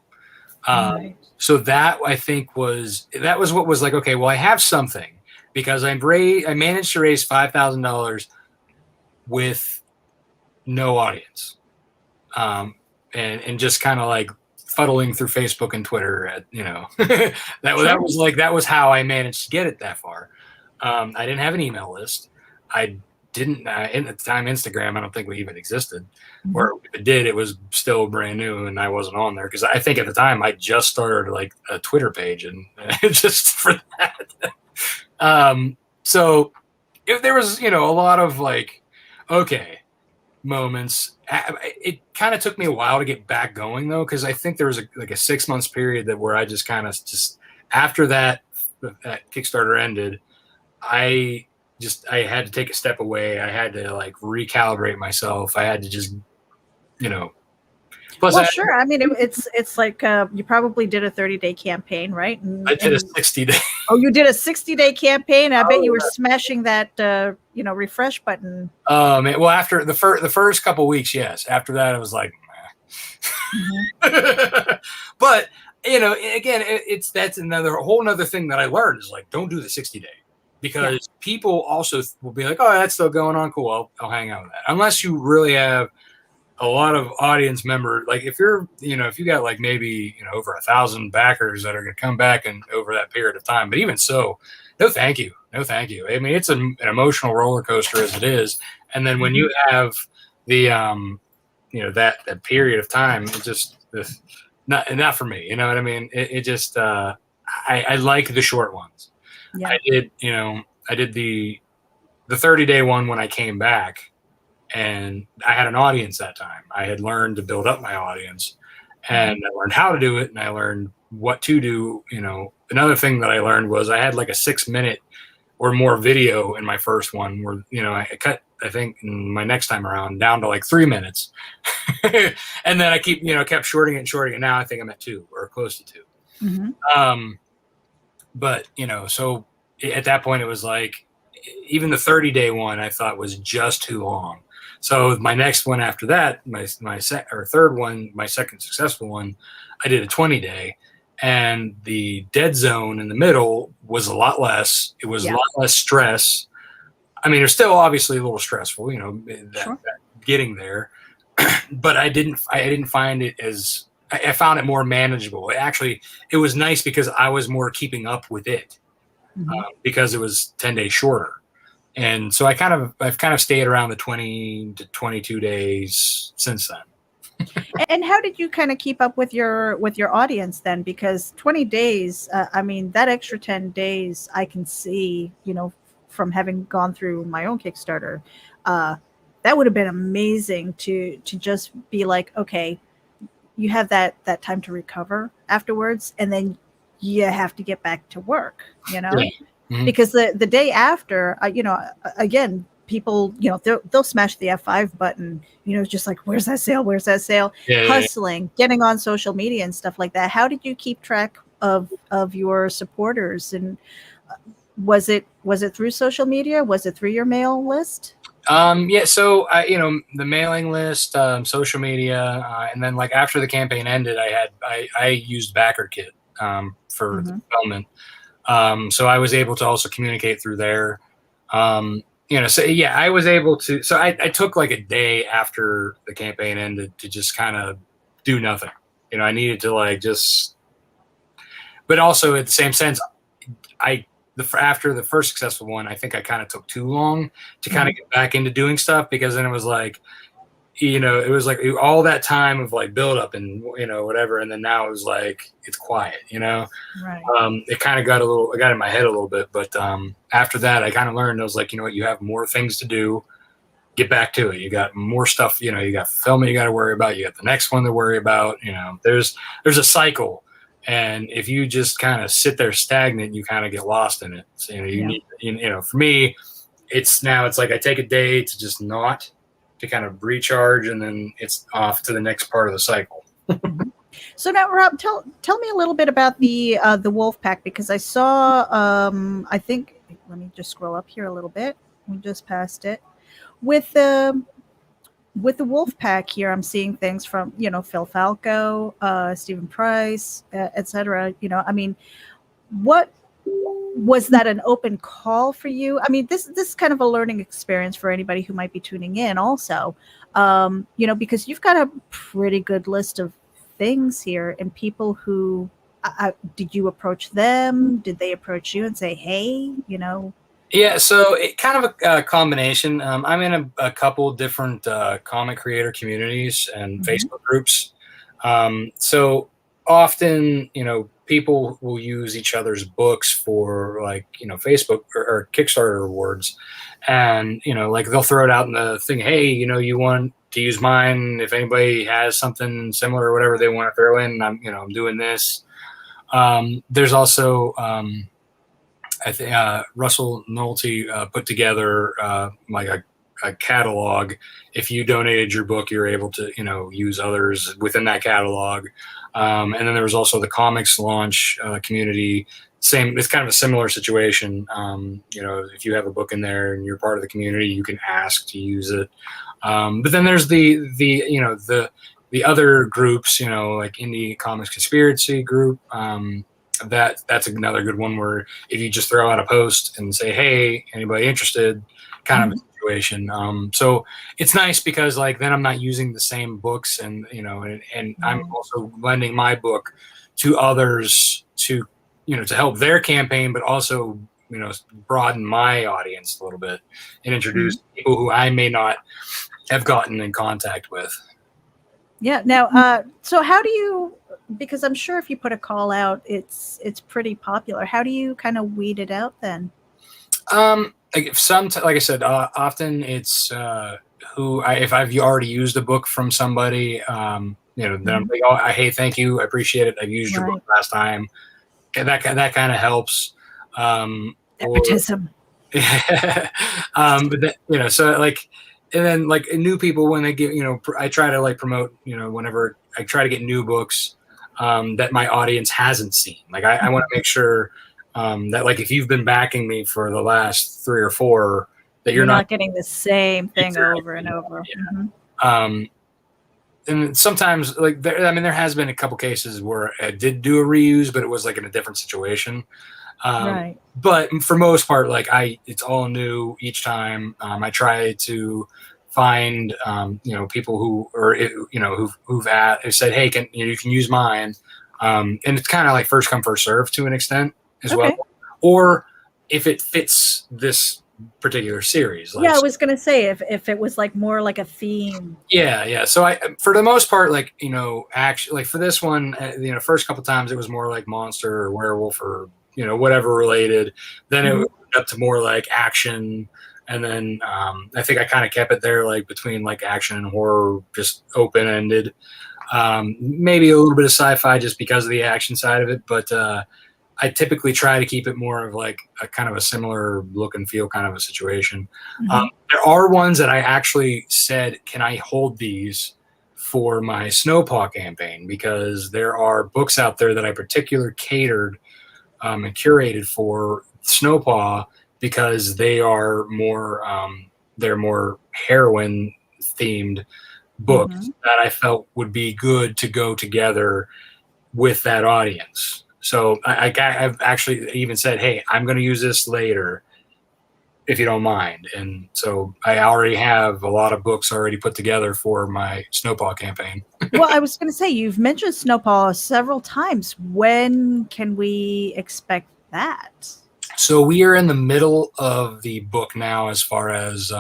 So that I think was what was like, okay, well, I have something because I managed to raise $5,000 with no audience. And just kind of like fuddling through Facebook and Twitter that was how I managed to get it that far. I didn't have an email list. I didn't at the time Instagram I don't think we even existed, or if it did, it was still brand new and I wasn't on there because I think at the time I just started like a Twitter page and just for that. So if there was a lot of moments, it kind of took me a while to get back going though, because I think there was a 6 months period where I just kind of after that Kickstarter ended, I had to take a step away. I had to recalibrate myself. I had to just, Plus, well, sure. I mean, it's like you probably did a 30-day campaign, right? I did a 60-day. Oh, you did a 60-day campaign. I bet you were smashing that, refresh button. Well, after the first couple of weeks, yes. After that, it was like, but again, that's a whole nother thing that I learned is don't do the 60-day. Because people also will be like, oh, that's still going on. Cool. I'll hang out with that. Unless you really have a lot of audience members. Like if you're, if you got maybe, over 1,000 backers that are going to come back and over that period of time. But even so, no, thank you. No, thank you. I mean, it's an emotional roller coaster as it is. And then when you have the, that period of time, it just not for me. You know what I mean? It just, I like the short ones. Yeah. I did the 30-day one when I came back, and I had an audience that time. I had learned to build up my audience, and I learned how to do it, and I learned what to do. Another thing that I learned was I had a 6-minute or more video in my first one where, I cut, I think in my next time around down to 3 minutes. And then I kept shorting it. Now I think I'm at 2 or close to 2. But, so at that point it was even the 30-day one I thought was just too long. So my next one after that, my third one, my second successful one, I did a 20-day, and the dead zone in the middle was a lot less. It was a lot less stress. I mean, it was still obviously a little stressful, that getting there, but I didn't find it as, I found it more manageable. It was nice because I was more keeping up with it because it was 10 days shorter. And so I've kind of stayed around the 20 to 22 days since then. And how did you kind of keep up with your audience then? Because 20 days, I mean, that extra 10 days I can see, from having gone through my own Kickstarter, that would have been amazing to just be like, okay, you have that time to recover afterwards, and then you have to get back to work, because the day after, again, people, they'll smash the F5 button, just like, where's that sale? Hustling, getting on social media and stuff like that. How did you keep track of your supporters? And was it through social media? Was it through your mail list? So the mailing list, social media, and then after the campaign ended, I used BackerKit for the development. So I was able to also communicate through there. So yeah, I was able to. So I took like a day after the campaign ended to just kind of do nothing. I needed to like just, but also at the same sense, after the first successful one, I think I kind of took too long to kind of get back into doing stuff, because then it was like, it was like all that time of like build up and whatever, and then now it was like it's quiet. Right. It kind of got in my head a little bit, but after that, I kind of learned, I was like, you have more things to do. Get back to it. You got more stuff. You got filming you got to worry about. You got the next one to worry about. There's a cycle. And if you just kind of sit there stagnant, you kind of get lost in it. So, need, for me, it's like I take a day to just not, to kind of recharge, and then it's off to the next part of the cycle. So now, Rob, tell me a little bit about the wolf pack, because I saw, I think, let me just scroll up here a little bit. We just passed it. With the wolf pack here, I'm seeing things from, Phil Falco, Stephen Price, etc. I mean, what was that, an open call for you? I mean, this is kind of a learning experience for anybody who might be tuning in also, because you've got a pretty good list of things here, and people who, did you approach them? Did they approach you and say, hey, Yeah, so it kind of a combination. I'm in a couple different comic creator communities and Facebook groups. So often, people will use each other's books for like, Facebook or Kickstarter rewards. And, like they'll throw it out in the thing, hey, you want to use mine if anybody has something similar or whatever they want to throw in, I'm doing this. There's also, I think Russell Multari put together like a catalog. If you donated your book, you're able to use others within that catalog. And then there was also the comics launch community. Same, it's kind of a similar situation. If you have a book in there and you're part of the community, you can ask to use it. But then there's the other groups, like Indie Comics Conspiracy Group. That's another good one, where if you just throw out a post and say, hey, anybody interested, kind of a situation. So it's nice because like then I'm not using the same books, and and I'm also lending my book to others to to help their campaign, but also broaden my audience a little bit and introduce people who I may not have gotten in contact with. Yeah. Now, so how do you, because I'm sure if you put a call out, it's pretty popular. How do you kind of weed it out then? Like I said, often it's if I've already used a book from somebody, then I'm like, oh, hey, thank you, I appreciate it. I've used your book last time. And that kind of helps. Nepotism. But then, so like. And then like new people, when they get, I try to like promote, whenever I try to get new books that my audience hasn't seen. Like I want to make sure that like if you've been backing me for the last 3 or 4, that you're not getting the same thing over and over. Yeah. And sometimes like there has been a couple cases where I did do a reuse, but it was like in a different situation. But for most part, like it's all new each time. I try to find people who are who've said, hey, you can use mine, and it's kind of like first come first serve to an extent as well, or if it fits this particular series. Like, I was gonna say if it was like more like a theme. Yeah. So I, for the most part, like actually, like for this one, first couple times it was more like monster or werewolf or whatever related. Then it went up to more like action, and then I think I kind of kept it there, like between like action and horror, just open ended. Maybe a little bit of sci-fi just because of the action side of it, but I typically try to keep it more of like a kind of a similar look and feel kind of a situation. There are ones that I actually said, can I hold these for my Snow Paw campaign? Because there are books out there that I particularly catered and curated for Snow Paw, because they are more they're more heroine themed books that I felt would be good to go together with that audience. So I've actually even said, hey, I'm going to use this later if you don't mind. And so I already have a lot of books already put together for my Snow Paw campaign. Well, I was going to say, you've mentioned Snow Paw several times. When can we expect that? So we are in the middle of the book now as far as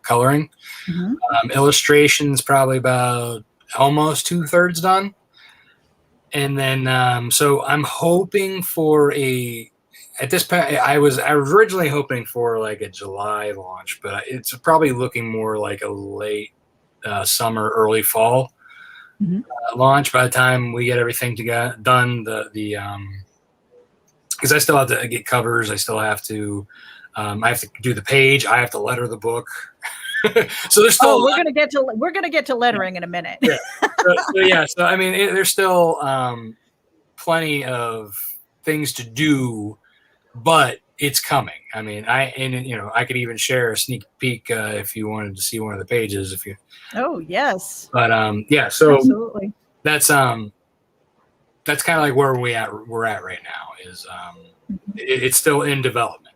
coloring. Illustrations probably about almost 2/3 done. And then, so I'm hoping for at this point, I was originally hoping for like a July launch, but it's probably looking more like a late summer, early fall launch by the time we get everything done. Because I still have to get covers. I still have to, I have to do the page. I have to letter the book. So there's still. We're gonna get to lettering in a minute. Yeah. So I mean, there's still plenty of things to do, but it's coming. I mean, I could even share a sneak peek if you wanted to see one of the pages. If you. Oh yes. But yeah. So absolutely. That's kind of like where we're at right now. Is it's still in development,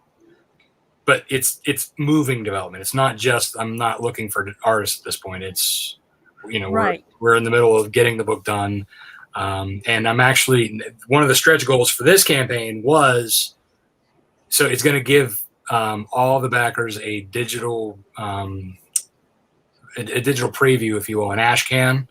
but it's moving development. It's not just I'm not looking for artists at this point. It's right. we're in the middle of getting the book done, and I'm actually one of the stretch goals for this campaign was so it's going to give all the backers a digital preview, if you will, an ash can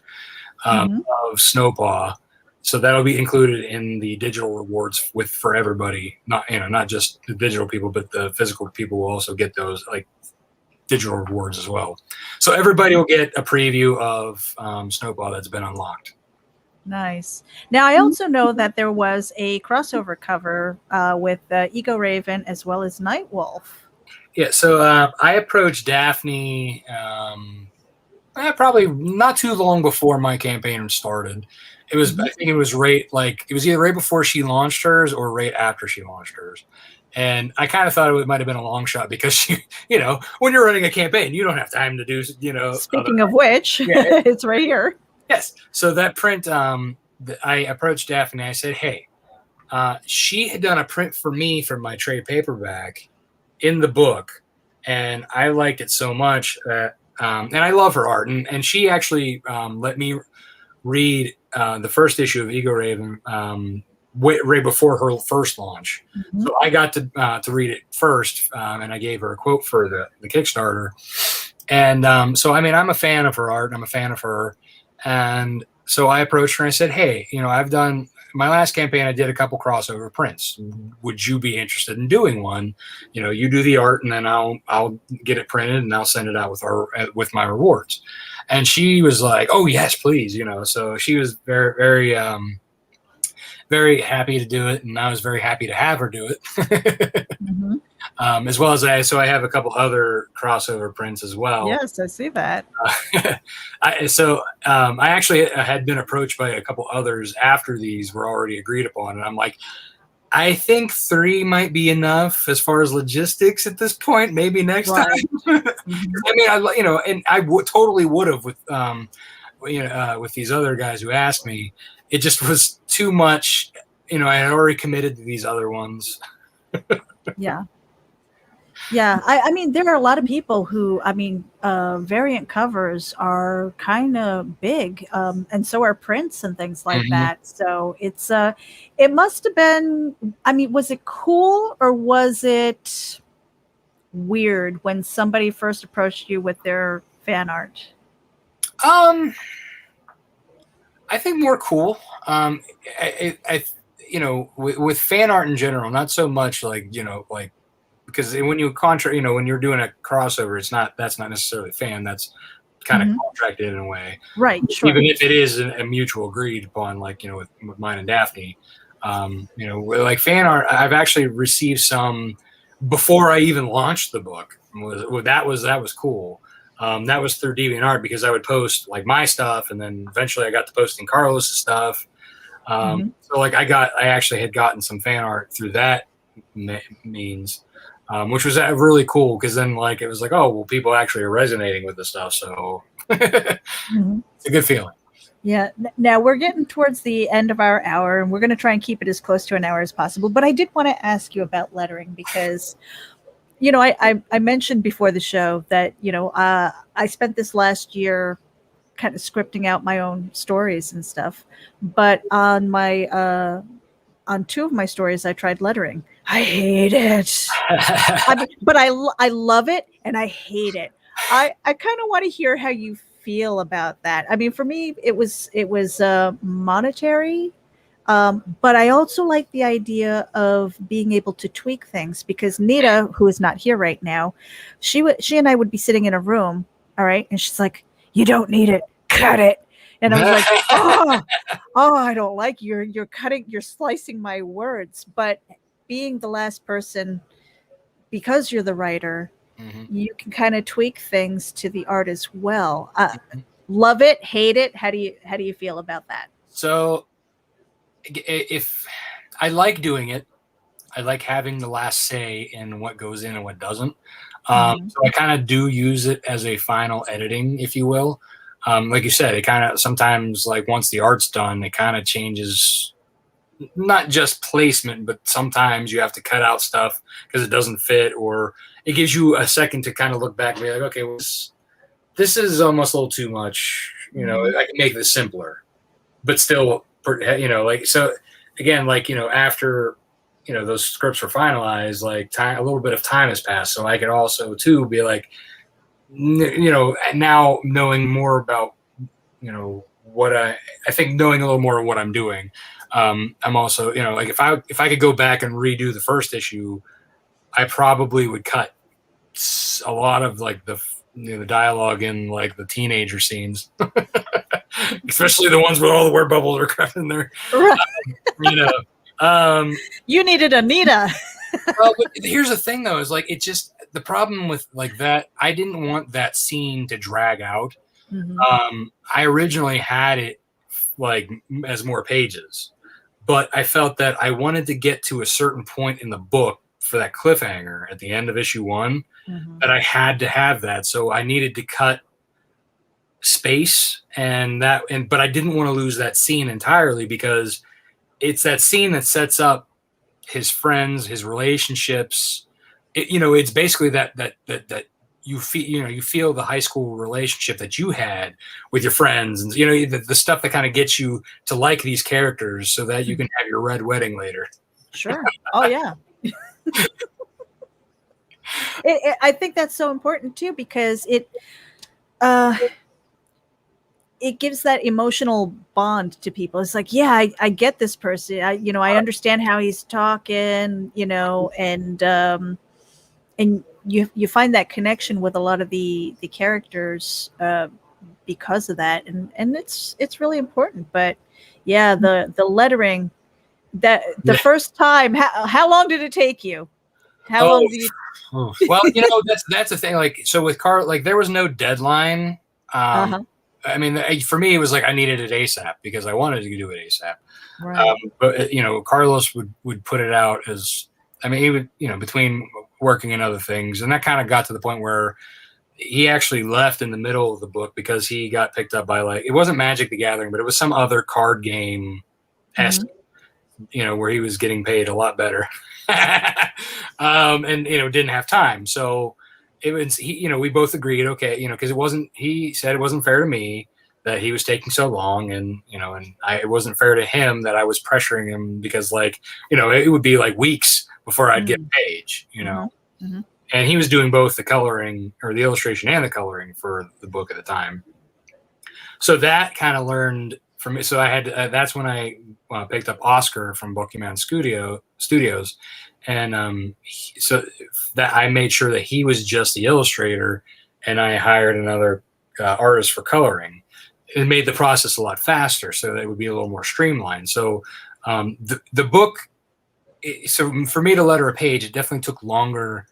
of Snow Paw. So that'll be included in the digital rewards for everybody. Not just the digital people, but the physical people will also get those like digital rewards as well. So everybody will get a preview of Snow Paw that's been unlocked. Nice. Now I also know that there was a crossover cover with Ego Raven as well as Nightwolf. Yeah. So I approached Daphne probably not too long before my campaign started. It was, I think it was either right before she launched hers or right after she launched hers. And I kind of thought it might have been a long shot because she, when you're running a campaign, you don't have time to do, Speaking of which, it's right here. Yes. So that print, I approached Daphne. I said, hey, she had done a print for me for my trade paperback in the book. And I liked it so much that, and I love her art. And she actually let me read the first issue of Ego Raven right before her first launch. So I got to read it first, and I gave her a quote for the Kickstarter. And so, I mean, I'm a fan of her art. I'm a fan of her. And so I approached her and I said, hey, I've done my last campaign. I did a couple crossover prints. Would you be interested in doing one? You do the art and then I'll get it printed and I'll send it out with my rewards. And she was like, oh yes, please. So she was very, very, very happy to do it. And I was very happy to have her do it. As well as I have a couple other crossover prints as well. Yes, I see that. I actually had been approached by a couple others after these were already agreed upon. And I'm like, I think 3 might be enough as far as logistics at this point. Maybe next time. I mean, and I totally would have with these other guys who asked me. It just was too much. I had already committed to these other ones. Yeah. Yeah, I mean, there are a lot of people who, variant covers are kind of big, and so are prints and things like that. So it's, it must have been, was it cool or was it weird when somebody first approached you with their fan art? I think more cool. With fan art in general, not so much because when you when you're doing a crossover, that's not necessarily fan. That's kind of contracted in a way, right? Sure. Even if it is a mutual agreed upon, with mine and Daphne, like fan art. I've actually received some before I even launched the book. That was cool. That was through DeviantArt because I would post my stuff, and then eventually I got to posting Carlos' stuff. So I actually had gotten some fan art through that means. Which was really cool because then it was oh well, people actually are resonating with the stuff, so it's a good feeling. Yeah. Now we're getting towards the end of our hour, and we're going to try and keep it as close to an hour as possible. But I did want to ask you about lettering because, I mentioned before the show that, I spent this last year kind of scripting out my own stories and stuff. But on two of my stories, I tried lettering. I hate it. I love it and I hate it. I kind of want to hear how you feel about that. I mean, for me, it was monetary, but I also like the idea of being able to tweak things because Nita, who is not here right now, she and I would be sitting in a room, all right, and she's like, "You don't need it, cut it," and I was like, "Oh, I don't like you're slicing my words." But being the last person, because you're the writer, you can kind of tweak things to the art as well. Love it, hate it. How do you feel about that? So if I like doing it, I like having the last say in what goes in and what doesn't. So I kind of do use it as a final editing, if you will. Like you said, it kind of sometimes, like once the art's done, it kind of changes, not just placement, but sometimes you have to cut out stuff because it doesn't fit, or it gives you a second to kind of look back and be like, okay, well, this is almost a little too much. I can make this simpler, but still, like, so again, like, after, those scripts were finalized, like a little bit of time has passed. So I could also too be like, now knowing more about, what I think knowing a little more of what I'm doing. I'm also, like if I could go back and redo the first issue, I probably would cut a lot of like the dialogue in like the teenager scenes, especially the ones where all the word bubbles are crap in there. Right. You needed Anita. Well, but here's the thing though, is like, it just, the problem with like that, I didn't want that scene to drag out. I originally had it like as more pages, but I felt that I wanted to get to a certain point in the book for that cliffhanger at the end of issue 1, that I had to have that. So I needed to cut space but I didn't want to lose that scene entirely, because it's that scene that sets up his friends, his relationships. It's basically that you feel the high school relationship that you had with your friends, and the stuff that kind of gets you to like these characters so that you can have your red wedding later. Sure. Oh yeah. I think that's so important too, because it gives that emotional bond to people. It's like, yeah, I get this person. I understand how he's talking, and you find that connection with a lot of the characters because of that, and it's really important. But yeah, the lettering, that the first time, how long did it take you? How long did you? Well, that's the thing. Like, so with like there was no deadline. I mean, for me, it was like I needed it ASAP because I wanted to do it ASAP. Right. But Carlos would put it out as, I mean, he would, between working and other things, and that kind of got to the point where he actually left in the middle of the book because he got picked up by, like, it wasn't Magic the Gathering, but it was some other card game, where he was getting paid a lot better, and didn't have time. So it was, we both agreed, okay, because he said it wasn't fair to me that he was taking so long, and it wasn't fair to him that I was pressuring him, because, like, it would be like weeks before I'd get a page, and he was doing both the coloring, or the illustration, and the coloring for the book at the time. So that kind of learned from me. So I had to, that's when I picked up Oscar from Bookman Studios, and so that I made sure that he was just the illustrator, and I hired another artist for coloring. It made the process a lot faster, so that it would be a little more streamlined. So the book, so for me to letter a page, it definitely took longer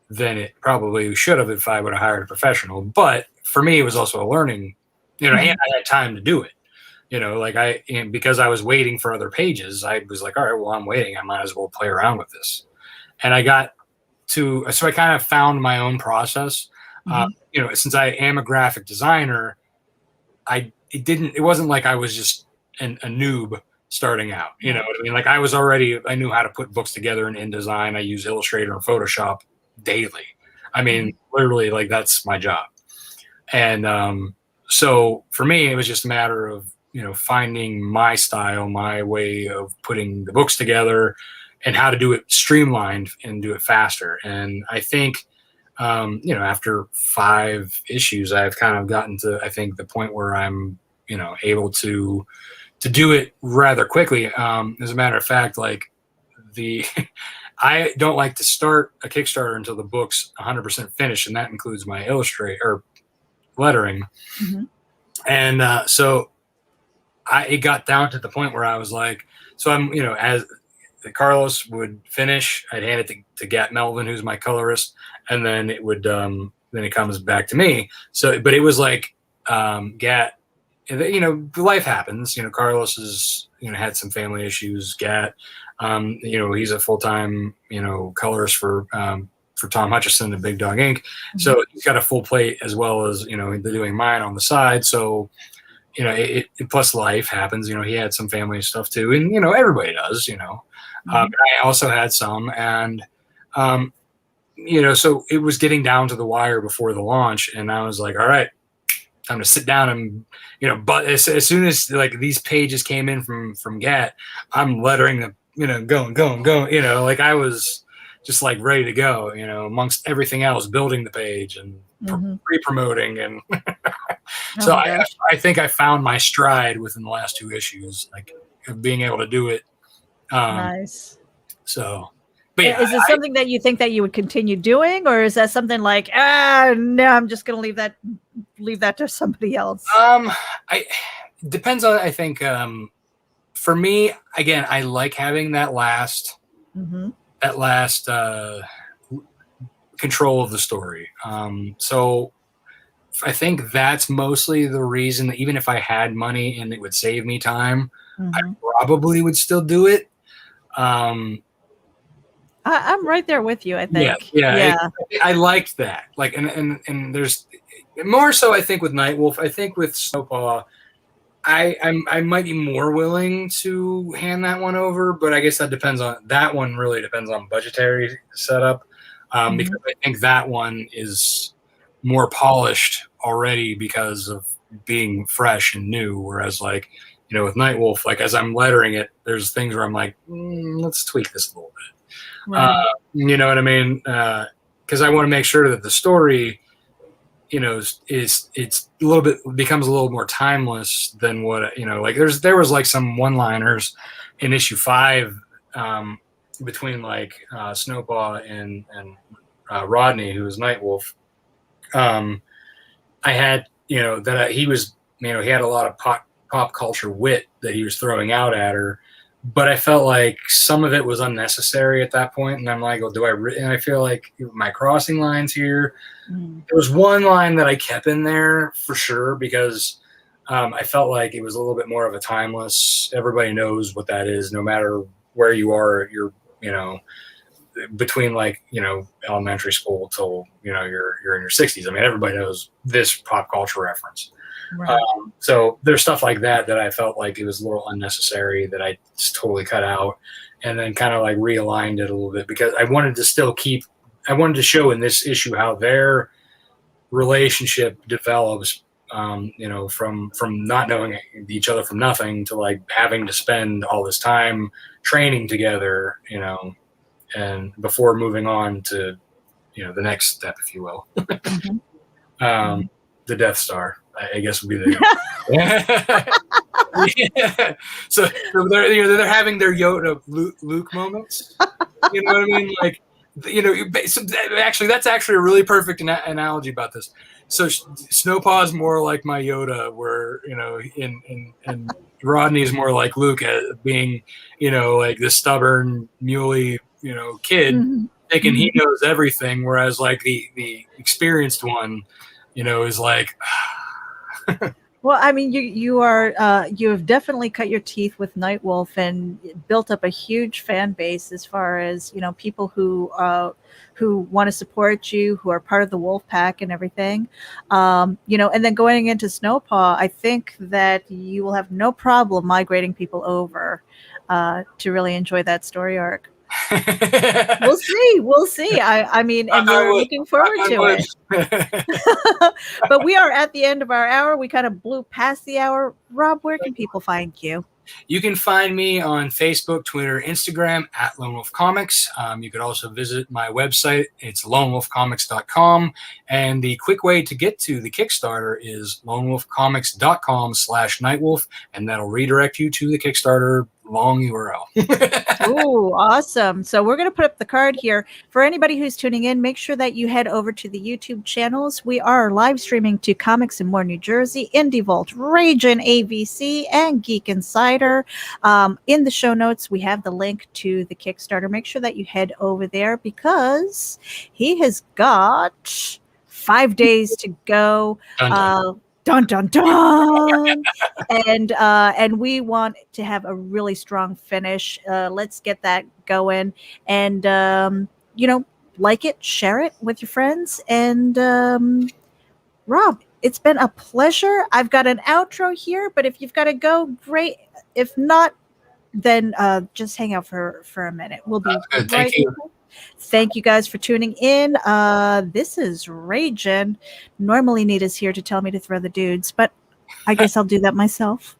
than it probably should have if I would have hired a professional. But for me, it was also a learning, and I had time to do it. Because I was waiting for other pages, I was like, all right, well, I'm waiting, I might as well play around with this. And I kind of found my own process. Since I am a graphic designer, I it wasn't like I was just a noob starting out. You know what I mean? Like I knew how to put books together in InDesign. I use Illustrator and Photoshop daily. I mean, literally, like that's my job. And so for me, it was just a matter of, finding my style, my way of putting the books together and how to do it streamlined and do it faster. And I think, after 5 issues, I've kind of gotten to, I think, the point where I'm, able to do it rather quickly. As a matter of fact, like I don't like to start a Kickstarter until the book's 100% finished, and that includes my illustrate or lettering. Mm-hmm. And so it got down to the point where I was like, so I'm, as Carlos would finish, I'd hand it to Gat Melvin, who's my colorist, and then it would, then it comes back to me. So, but it was like, Gat, life happens. Carlos has, had some family issues. Gat, he's a full-time, colorist for Tom Hutchison and Big Dog Inc. Mm-hmm. So he's got a full plate as well as, doing mine on the side. So, it plus life happens. He had some family stuff too. And, everybody does, Mm-hmm. I also had some. And, so it was getting down to the wire before the launch. And I was like, all right, time to sit down and, but as soon as like these pages came in from Gat, I'm lettering them, going, like I was just like ready to go, amongst everything else, building the page and pre-promoting. And so I think I found my stride within the last 2 issues, like of being able to do it. Nice. So, but yeah, is it something that you think that you would continue doing, or is that something like, no, I'm just going to leave that to somebody else? Depends on, I think, for me, again, I like having that last, control of the story. So I think that's mostly the reason that even if I had money and it would save me time, I probably would still do it. I'm right there with you, I think. Yeah. I liked that. Like, and there's more so, I think, with Nightwolf. I think with Snow Paw, I might be more willing to hand that one over, but I guess that one really depends on budgetary setup. Because I think that one is more polished already because of being fresh and new. Whereas like, with Nightwolf, like as I'm lettering it, there's things where I'm like, let's tweak this a little bit. Right. You know what I mean? Because I want to make sure that the story, it's a little bit becomes a little more timeless than what like there was like some one-liners in issue 5 between like Snow Paw and Rodney, who was Nightwolf. I had that he was he had a lot of pop culture wit that he was throwing out at her, but I felt like some of it was unnecessary at that point, and I'm like, well, and I feel like my crossing lines here. There was one line that I kept in there for sure because I felt like it was a little bit more of a timeless. Everybody knows what that is, no matter where you are. You're between like elementary school till you're in your 60s. I mean, everybody knows this pop culture reference. Right. So there's stuff like that I felt like it was a little unnecessary that I just totally cut out, and then kind of like realigned it a little bit because I wanted to show in this issue how their relationship develops, from not knowing each other from nothing to like having to spend all this time training together, and before moving on to, the next step, if you will. The Death Star, I guess, would be the. Yeah. So they're having their Yoda Luke moments. You know what I mean? Like, actually, that's actually a really perfect analogy about this. So Snow Paw is more like my Yoda, where and Rodney is more like Luke, being like the stubborn muley kid, thinking he knows everything, whereas like the experienced one, is like Well, I mean, you are you have definitely cut your teeth with Nightwolf and built up a huge fan base as far as people who want to support you, who are part of the Wolf Pack and everything. And then going into Snow Paw, I think that you will have no problem migrating people over to really enjoy that story arc. We'll see. We'll see. I mean, and we're looking forward to it. But we are at the end of our hour. We kind of blew past the hour. Rob, where can people find you? You can find me on Facebook, Twitter, Instagram at Lone Wolf Comics. You could also visit my website. It's lonewolfcomics.com. And the quick way to get to the Kickstarter is lonewolfcomics.com/Nightwolf. And that'll redirect you to the Kickstarter long URL. Ooh, awesome. So we're going to put up the card here. For anybody who's tuning in, make sure that you head over to the YouTube channels. We are live streaming to Comics and More New Jersey, Indie Vault, RAGIN, ABC, and Geek Insider. In the show notes, we have the link to the Kickstarter. Make sure that you head over there because he has got 5 days to go. Dun dun dun. And we want to have a really strong finish. Let's get that going, and like it, share it with your friends. And Rob, it's been a pleasure. I've got an outro here, but if you've got to go, great. If not, then just hang out for a minute. We'll be right Thank you. Thank you guys for tuning in. This is RAGIN. Normally Nita's here to tell me to throw the dudes, but I guess I'll do that myself.